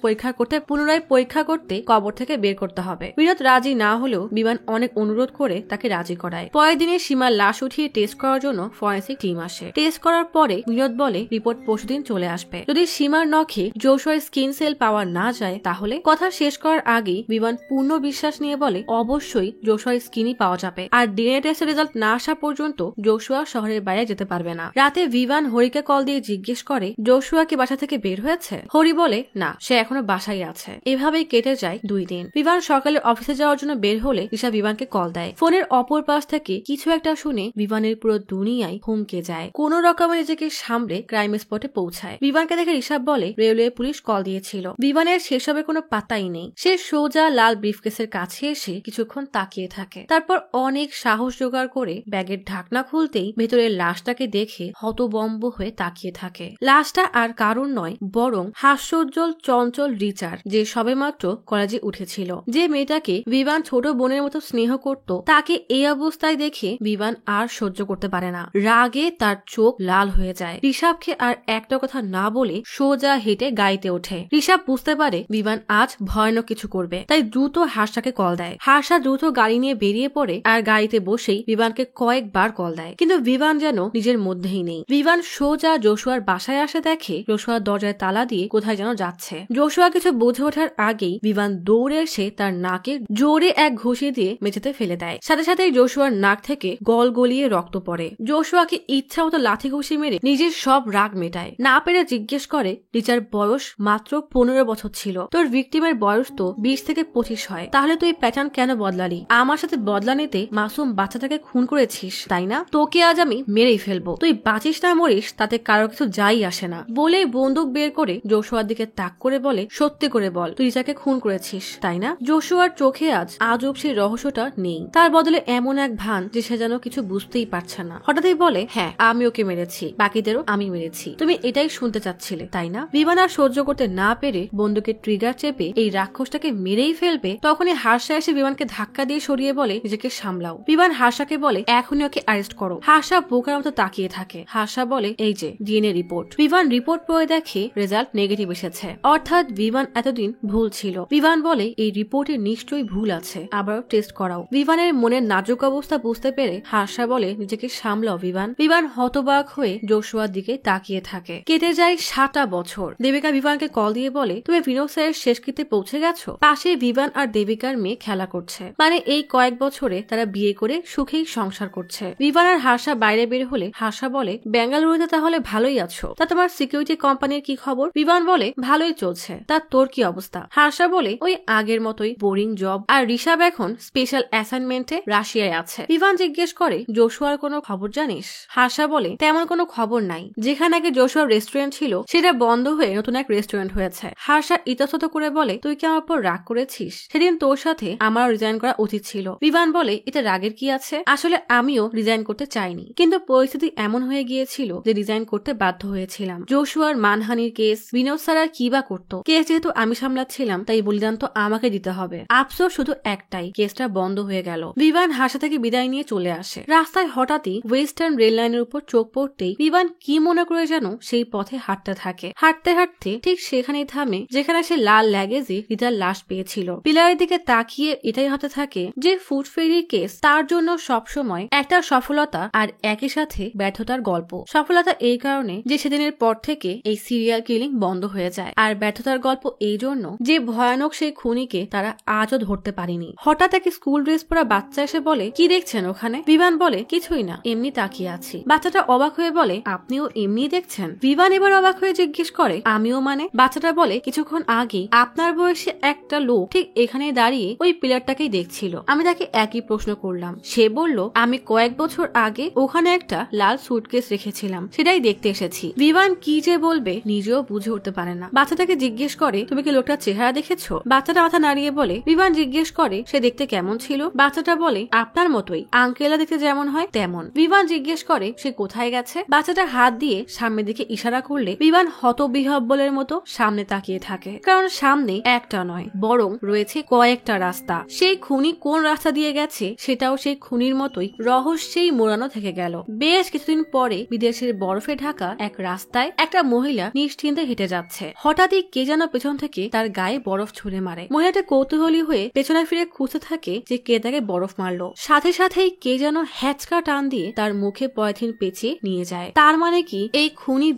পরীক্ষা করতে কবর থেকে বের করতে হবে। বিনোদ রাজি না হলেও বিভান অনেক অনুরোধ করে তাকে রাজি করায়। পরের দিনে সীমার লাশ উঠিয়ে টেস্ট করার জন্য ফরেন্সিক টিম আসে। টেস্ট করার পরে বিনোদ বলে, রিপোর্ট পরশুদিন চলে আসবে। যদি সীমার নখে জোশুয়ার স্কিন সেল পাওয়া না যায় তাহলে? কথা শেষ করার আগেই বিভান পূর্ণ বিশ্বাস নিয়ে বলে, অবশ্যই জোশুয়ার স্কিনই পাওয়া যাবে, আর ডিএনএ টেস্টের রেজাল্ট না আসা পর্যন্ত জোশুয়া শহরের বাইরে যেতে পারবে না। রাতে বিভান হরিকে কল দিয়ে জিজ্ঞেস করে, জোশুয়া কি বাসা থেকে বের হয়েছে? হরি বলে, না, সে এখনো বাসায় আছে। এভাবেই কেটে যায় 2 দিন। বিভান সকালে অফিসে যাওয়ার জন্য বের হলে ঋষা বিভানকে কল দেয়। ফোনের অপর পাশ থেকে কিছু একটা শুনে বিভানের পুরো দুনিয়ায় হুমকে যায়। কোন রকমে নিজেকে সামলে ক্রাইম স্পটে পৌঁছায়। বিভানকে দেখে ঋষাব বলে, রেলওয়ে পুলিশ কল দিয়েছিল। বিভানের সেসবে কোনো পাত্তাই নেই। সে সোজা লাল ব্রিফকেসের কাছে এসে কিছুক্ষণ তাকিয়ে থাকে, তারপর অনেক সাহস জোগাড় করে ব্যাগের ঢাকনা খুলতেই ভেতরের লাশটাকে দেখে হতবম্ব হয়ে তাকিয়ে থাকে। লাশটা আর কারণ নয়, বরং হাস্যোজ্জ্বল চঞ্চল রিচার, যে সবেমাত্র কলেজে উঠেছিল। যে মেয়েটাকে বিভান ছোট বোনের মতো স্নেহ করত, তাকে এই অবস্থায় দেখে বিভান আর সহ্য করতে পারে না। রাগে তার চোখ লাল হয়ে যায়। ঋষাবকে আর একটা কথা না বলে সোজা হেঁটে গাড়িতে ওঠে। ঋষাব বুঝতে পারে বিভান আজ ভয়ানক কিছু করবে, তাই দ্রুত হার্ষাকে কল দেয়। হার্ষা দ্রুত গাড়ি নিয়ে বেরিয়ে পড়ে আর গাড়িতে বসেই বিভানকে কয়েকবার কল দেয়, কিন্তু বিভান যেন নিজের মধ্যেই নেই। বিভান সোজা জোশুয়ার বাসায় আসে, দেখে জোশুয়ার দরজায় তালা দিয়ে কোথায় যেন যাচ্ছে। জোশুয়া কিছু বুঝে ওঠার আগেই বিভান দৌড়ে এসে তার নাকে জোরে এক ঘুষি দিয়ে মেঝেতে ফেলে দেয়। সাথে সাথেই জোশুয়ার নাক থেকে গল গলিয়ে রক্ত পড়ে। জোশুয়াকে ইচ্ছা মতো লাথি ঘুষি মেরে নিজের সব রাগ মেটায়। না পেরে জিজ্ঞেস করে, রিচার বয়স মাত্র 15 বছর ছিল, তোর ভিকটিমের বয়স তো 20 থেকে 25 হয়, তাহলে তুই প্যাটার্ন কেন বদলালি? আমার সাথে বদলা নিতে মাসুম বাচ্চাটাকে খুন করেছিস, তাই না? তোকে আজ আমি মেরেই ফেলবো, তুই বাঁচিস না মরিস তাতে কারো কিছু যাই আসে না। বলে বন্দুক বের করে জোশুয়ার দিকে তাক করে বলে, সত্যি করে বল, তুই রিচাকে খুন করেছিস, তাই না? জোশুয়ার চোখে আজ আজব সেই রহস্যটা নেই, তার বদলে এমন এক ভান যে সে যেন কিছু বুঝতেই পারছে না। হঠাৎই বলে, হ্যাঁ, আমি ওকে মেরেছি, বাকিদেরও আমি মেরেছি, তুমি এটাই শুনতে চাচ্ছিলে, তাই না? বিমান আর সহ্য করতে না পেরে বন্দুকের ট্রিগার চেপে এই রাক্ষসটাকে মেরেই ফেলবে, তখনই হার্ষা এসে বিমানকে ধাক্কা দিয়ে সরিয়ে বলে, নিজেকে সামলাও। বিমান হার্ষাকে বলে, এখনই ওকে অ্যারেস্ট করো। হার্ষা বোকার মতো তাকিয়ে থাকে। হার্ষা বলে, এই যে ডিএনএ রিপোর্ট। বিমান রিপোর্ট পড়ে দেখে রেজাল্ট নেগেটিভ এসেছে, অর্থাৎ বিমান এতদিন ভুল ছিল। বিমান বলে, এই রিপোর্টে নিশ্চয়ই ভুল আছে, আবার টেস্ট করাও। বিমানের মনের নাজুক অবস্থা বুঝতে পেরে হার্ষা বলে, নিজেকে সামলাও বিমান। বিমান হতবাক হয়ে জোশুয়ার দিকে তাকিয়ে থাকে। কেটে যায় প্রায় 7টা বছর। দেবিকা বিভানকে কল দিয়ে বলে, তুমি বিনোদ স্যারের শেষকৃত্যে পৌঁছে গেছো। পাশে বিভান আর দেবিকার মেয়ে খেলা করছে, মানে এই কয়েক বছরে তারা বিয়ে করে সুখেই সংসার করছে। বিভান আর হাসা বাইরে বের হলে হাসা বলে, বেঙ্গালুরুতে তাহলে ভালোই আছো, তা তোমার সিকিউরিটি কোম্পানির কি খবর? বিভান বলে, ভালোই চলছে, তা তোর কি অবস্থা? হাসা বলে, ওই আগের মতোই বোরিং জব, আর ঋষভ এখন স্পেশাল অ্যাসাইনমেন্টে রাশিয়ায় আছে। বিভান জিজ্ঞেস করে, জোশুয়ার কোনো খবর জানিস? হাসা বলে, তেমন কোনো খবর নাই। যেখানে আগে জোশুয়ার রেস্টুরেন্ট ছিল সেটা বন্ধ হয়ে নতুন এক রেস্টুরেন্ট হয়েছে। হাসা ইতস্তত করে বলে, তুই কি আমার উপর রাগ করেছিস? সেদিন তোর সাথে আমারও রিজাইন করা উচিত ছিল। বিভান বলে, এটা রাগের কি আছে? আসলে আমিও রিজাইন করতে চাইনি, কিন্তু পরিস্থিতি এমন হয়ে গিয়েছিল যে রিজাইন করতে বাধ্য হয়েছিলাম। জোশুয়ার মানহানির কেস বিনোদ স্যার আর কি বা করতো? কেস যেহেতু আমি সামলাচ্ছিলাম তাই বলিদান তো আমাকে দিতে হবে। আফসোস শুধু একটাই, কেসটা বন্ধ হয়ে গেল। বিভান হাসা থেকে বিদায় নিয়ে চলে আসে। রাস্তায় হঠাৎই ওয়েস্টার্ন রেল লাইনের উপর চোখ পড়তেই বিভান কি মনে করে যেন সেই পথে হাঁটতে থাকে। হাঁটতে হাঁটতে ঠিক সেখানেই থামে যেখানে সে লাল ল্যাগেজে রিতার লাশ পেয়েছিল। পিলারের দিকে তাকিয়ে এটাই হতে থাকে যে ফুড ফেরির কেস তার জন্য সবসময় একটা সফলতা আর একই সাথে ব্যর্থতার গল্প। সফলতা এই কারণে যে সেদিনের পর থেকে এই সিরিয়াল কিলিং বন্ধ হয়ে যায়, আর ব্যর্থতার গল্প এই জন্য যে ভয়ানক সেই খুনিকে তারা আজও ধরতে পারেনি। হঠাৎ এক স্কুল ড্রেস পরা বাচ্চা এসে বলে, কি দেখছেন ওখানে? বিভান বলে, কিছুই না, এমনি তাকিয়ে আছি। বাচ্চাটা অবাক হয়ে বলে, আপনিও এমনি দেখছেন? বিভান এবার অবাক হয়ে জিজ্ঞেস করে, আমিও মানে? বাচ্চাটা বলে, কিছুক্ষণ আগে আপনার বয়সে একটা লোক ঠিক এখানে দাঁড়িয়ে ওই পিলারটাকেই দেখছিল। আমি তাকে একই প্রশ্ন করলাম, সে বলল আমি কয়েক বছর আগে ওখানে একটা লাল সুটকেস রেখেছিলাম, সেটাই দেখতে এসেছি। বিভান কি যে বলবে নিজেও বুঝে উঠতে পারে না। বাচ্চাটাকে জিজ্ঞেস করে, তুমি কি লোকটার চেহারা দেখেছো? বাচ্চাটা মাথা নাড়িয়ে বলে। বিভান জিজ্ঞেস করে, সে দেখতে কেমন ছিল? বাচ্চাটা বলে, আপনার মতোই, আঙ্কেলা দেখতে যেমন হয় তেমন। বিভান জিজ্ঞেস করে, সে কোথায় গেছে? বাচ্চাটা হাত দিয়ে সামনের দিকে ইশারা করলে বিভান হতবিহ্বলের মতো সামনে তাকিয়ে থাকে, কারণ সামনে একটা নয় বরং রয়েছে কয়েকটা রাস্তা। সেই খুনি কোন রাস্তা দিয়ে গেছে সেটাও সেই খুনির মতোই রহস্যেই মোড়ানো থেকে গেল। বেশ কিছুদিন পরে বিদেশের বরফে ঢাকা এক রাস্তায় একটা মহিলা নিশ্চিন্তে হেঁটে যাচ্ছে। হঠাৎই কে যেন পেছন থেকে তার গায়ে বরফ ছুঁড়ে মারে। মহিলাটা কৌতূহলী হয়ে পেছনে ফিরে খুঁজতে থাকে যে কে তাকে বরফ মারলো। সাথে সাথেই কে যেন হ্যাচকা টান দিয়ে তার মুখে পলিথিন পেঁচিয়ে নিয়ে যায়। তার মানে কি এই খুনি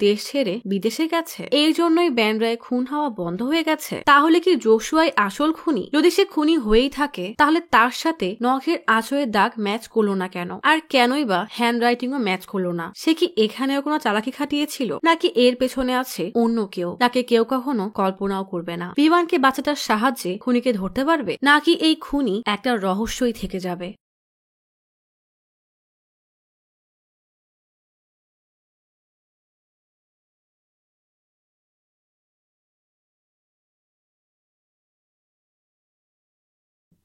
দেশ ছেড়ে বিদেশে গেছে? এই জন্যই ব্যান্ডরায় খুন হওয়া বন্ধ হয়ে গেছে? তাহলে কি জোশুয়াই আসল খুনি? যদি সে খুনি হয়েই থাকে তাহলে তার সাথে নখের আঁচড়ের দাগ ম্যাচ করলো না কেন? আর কেনই বা হ্যান্ড রাইটিংও ম্যাচ করলো না? সে কি এখানেও কোনো চালাকি খাটিয়েছিল, নাকি এর পেছনে আছে অন্য কেউ, তাকে কেউ কখনো কল্পনাও করবে না? বিমানকে বাচ্চাটার সাহায্যে খুনিকে ধরতে পারবে, নাকি এই খুনি একটা রহস্যই থেকে যাবে?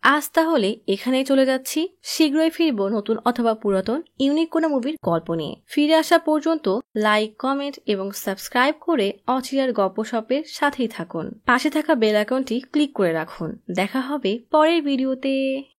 আজ তাহলে এখানেই চলে যাচ্ছি। শীঘ্রই ফিরবো নতুন অথবা পুরাতন ইউনিক কোনো মুভির গল্প নিয়ে। ফিরে আসা পর্যন্ত লাইক, কমেন্ট এবং সাবস্ক্রাইব করে অচিরার গপ্পসপের সাথেই থাকুন। পাশে থাকা বেল আইকনটি ক্লিক করে রাখুন। দেখা হবে পরের ভিডিওতে।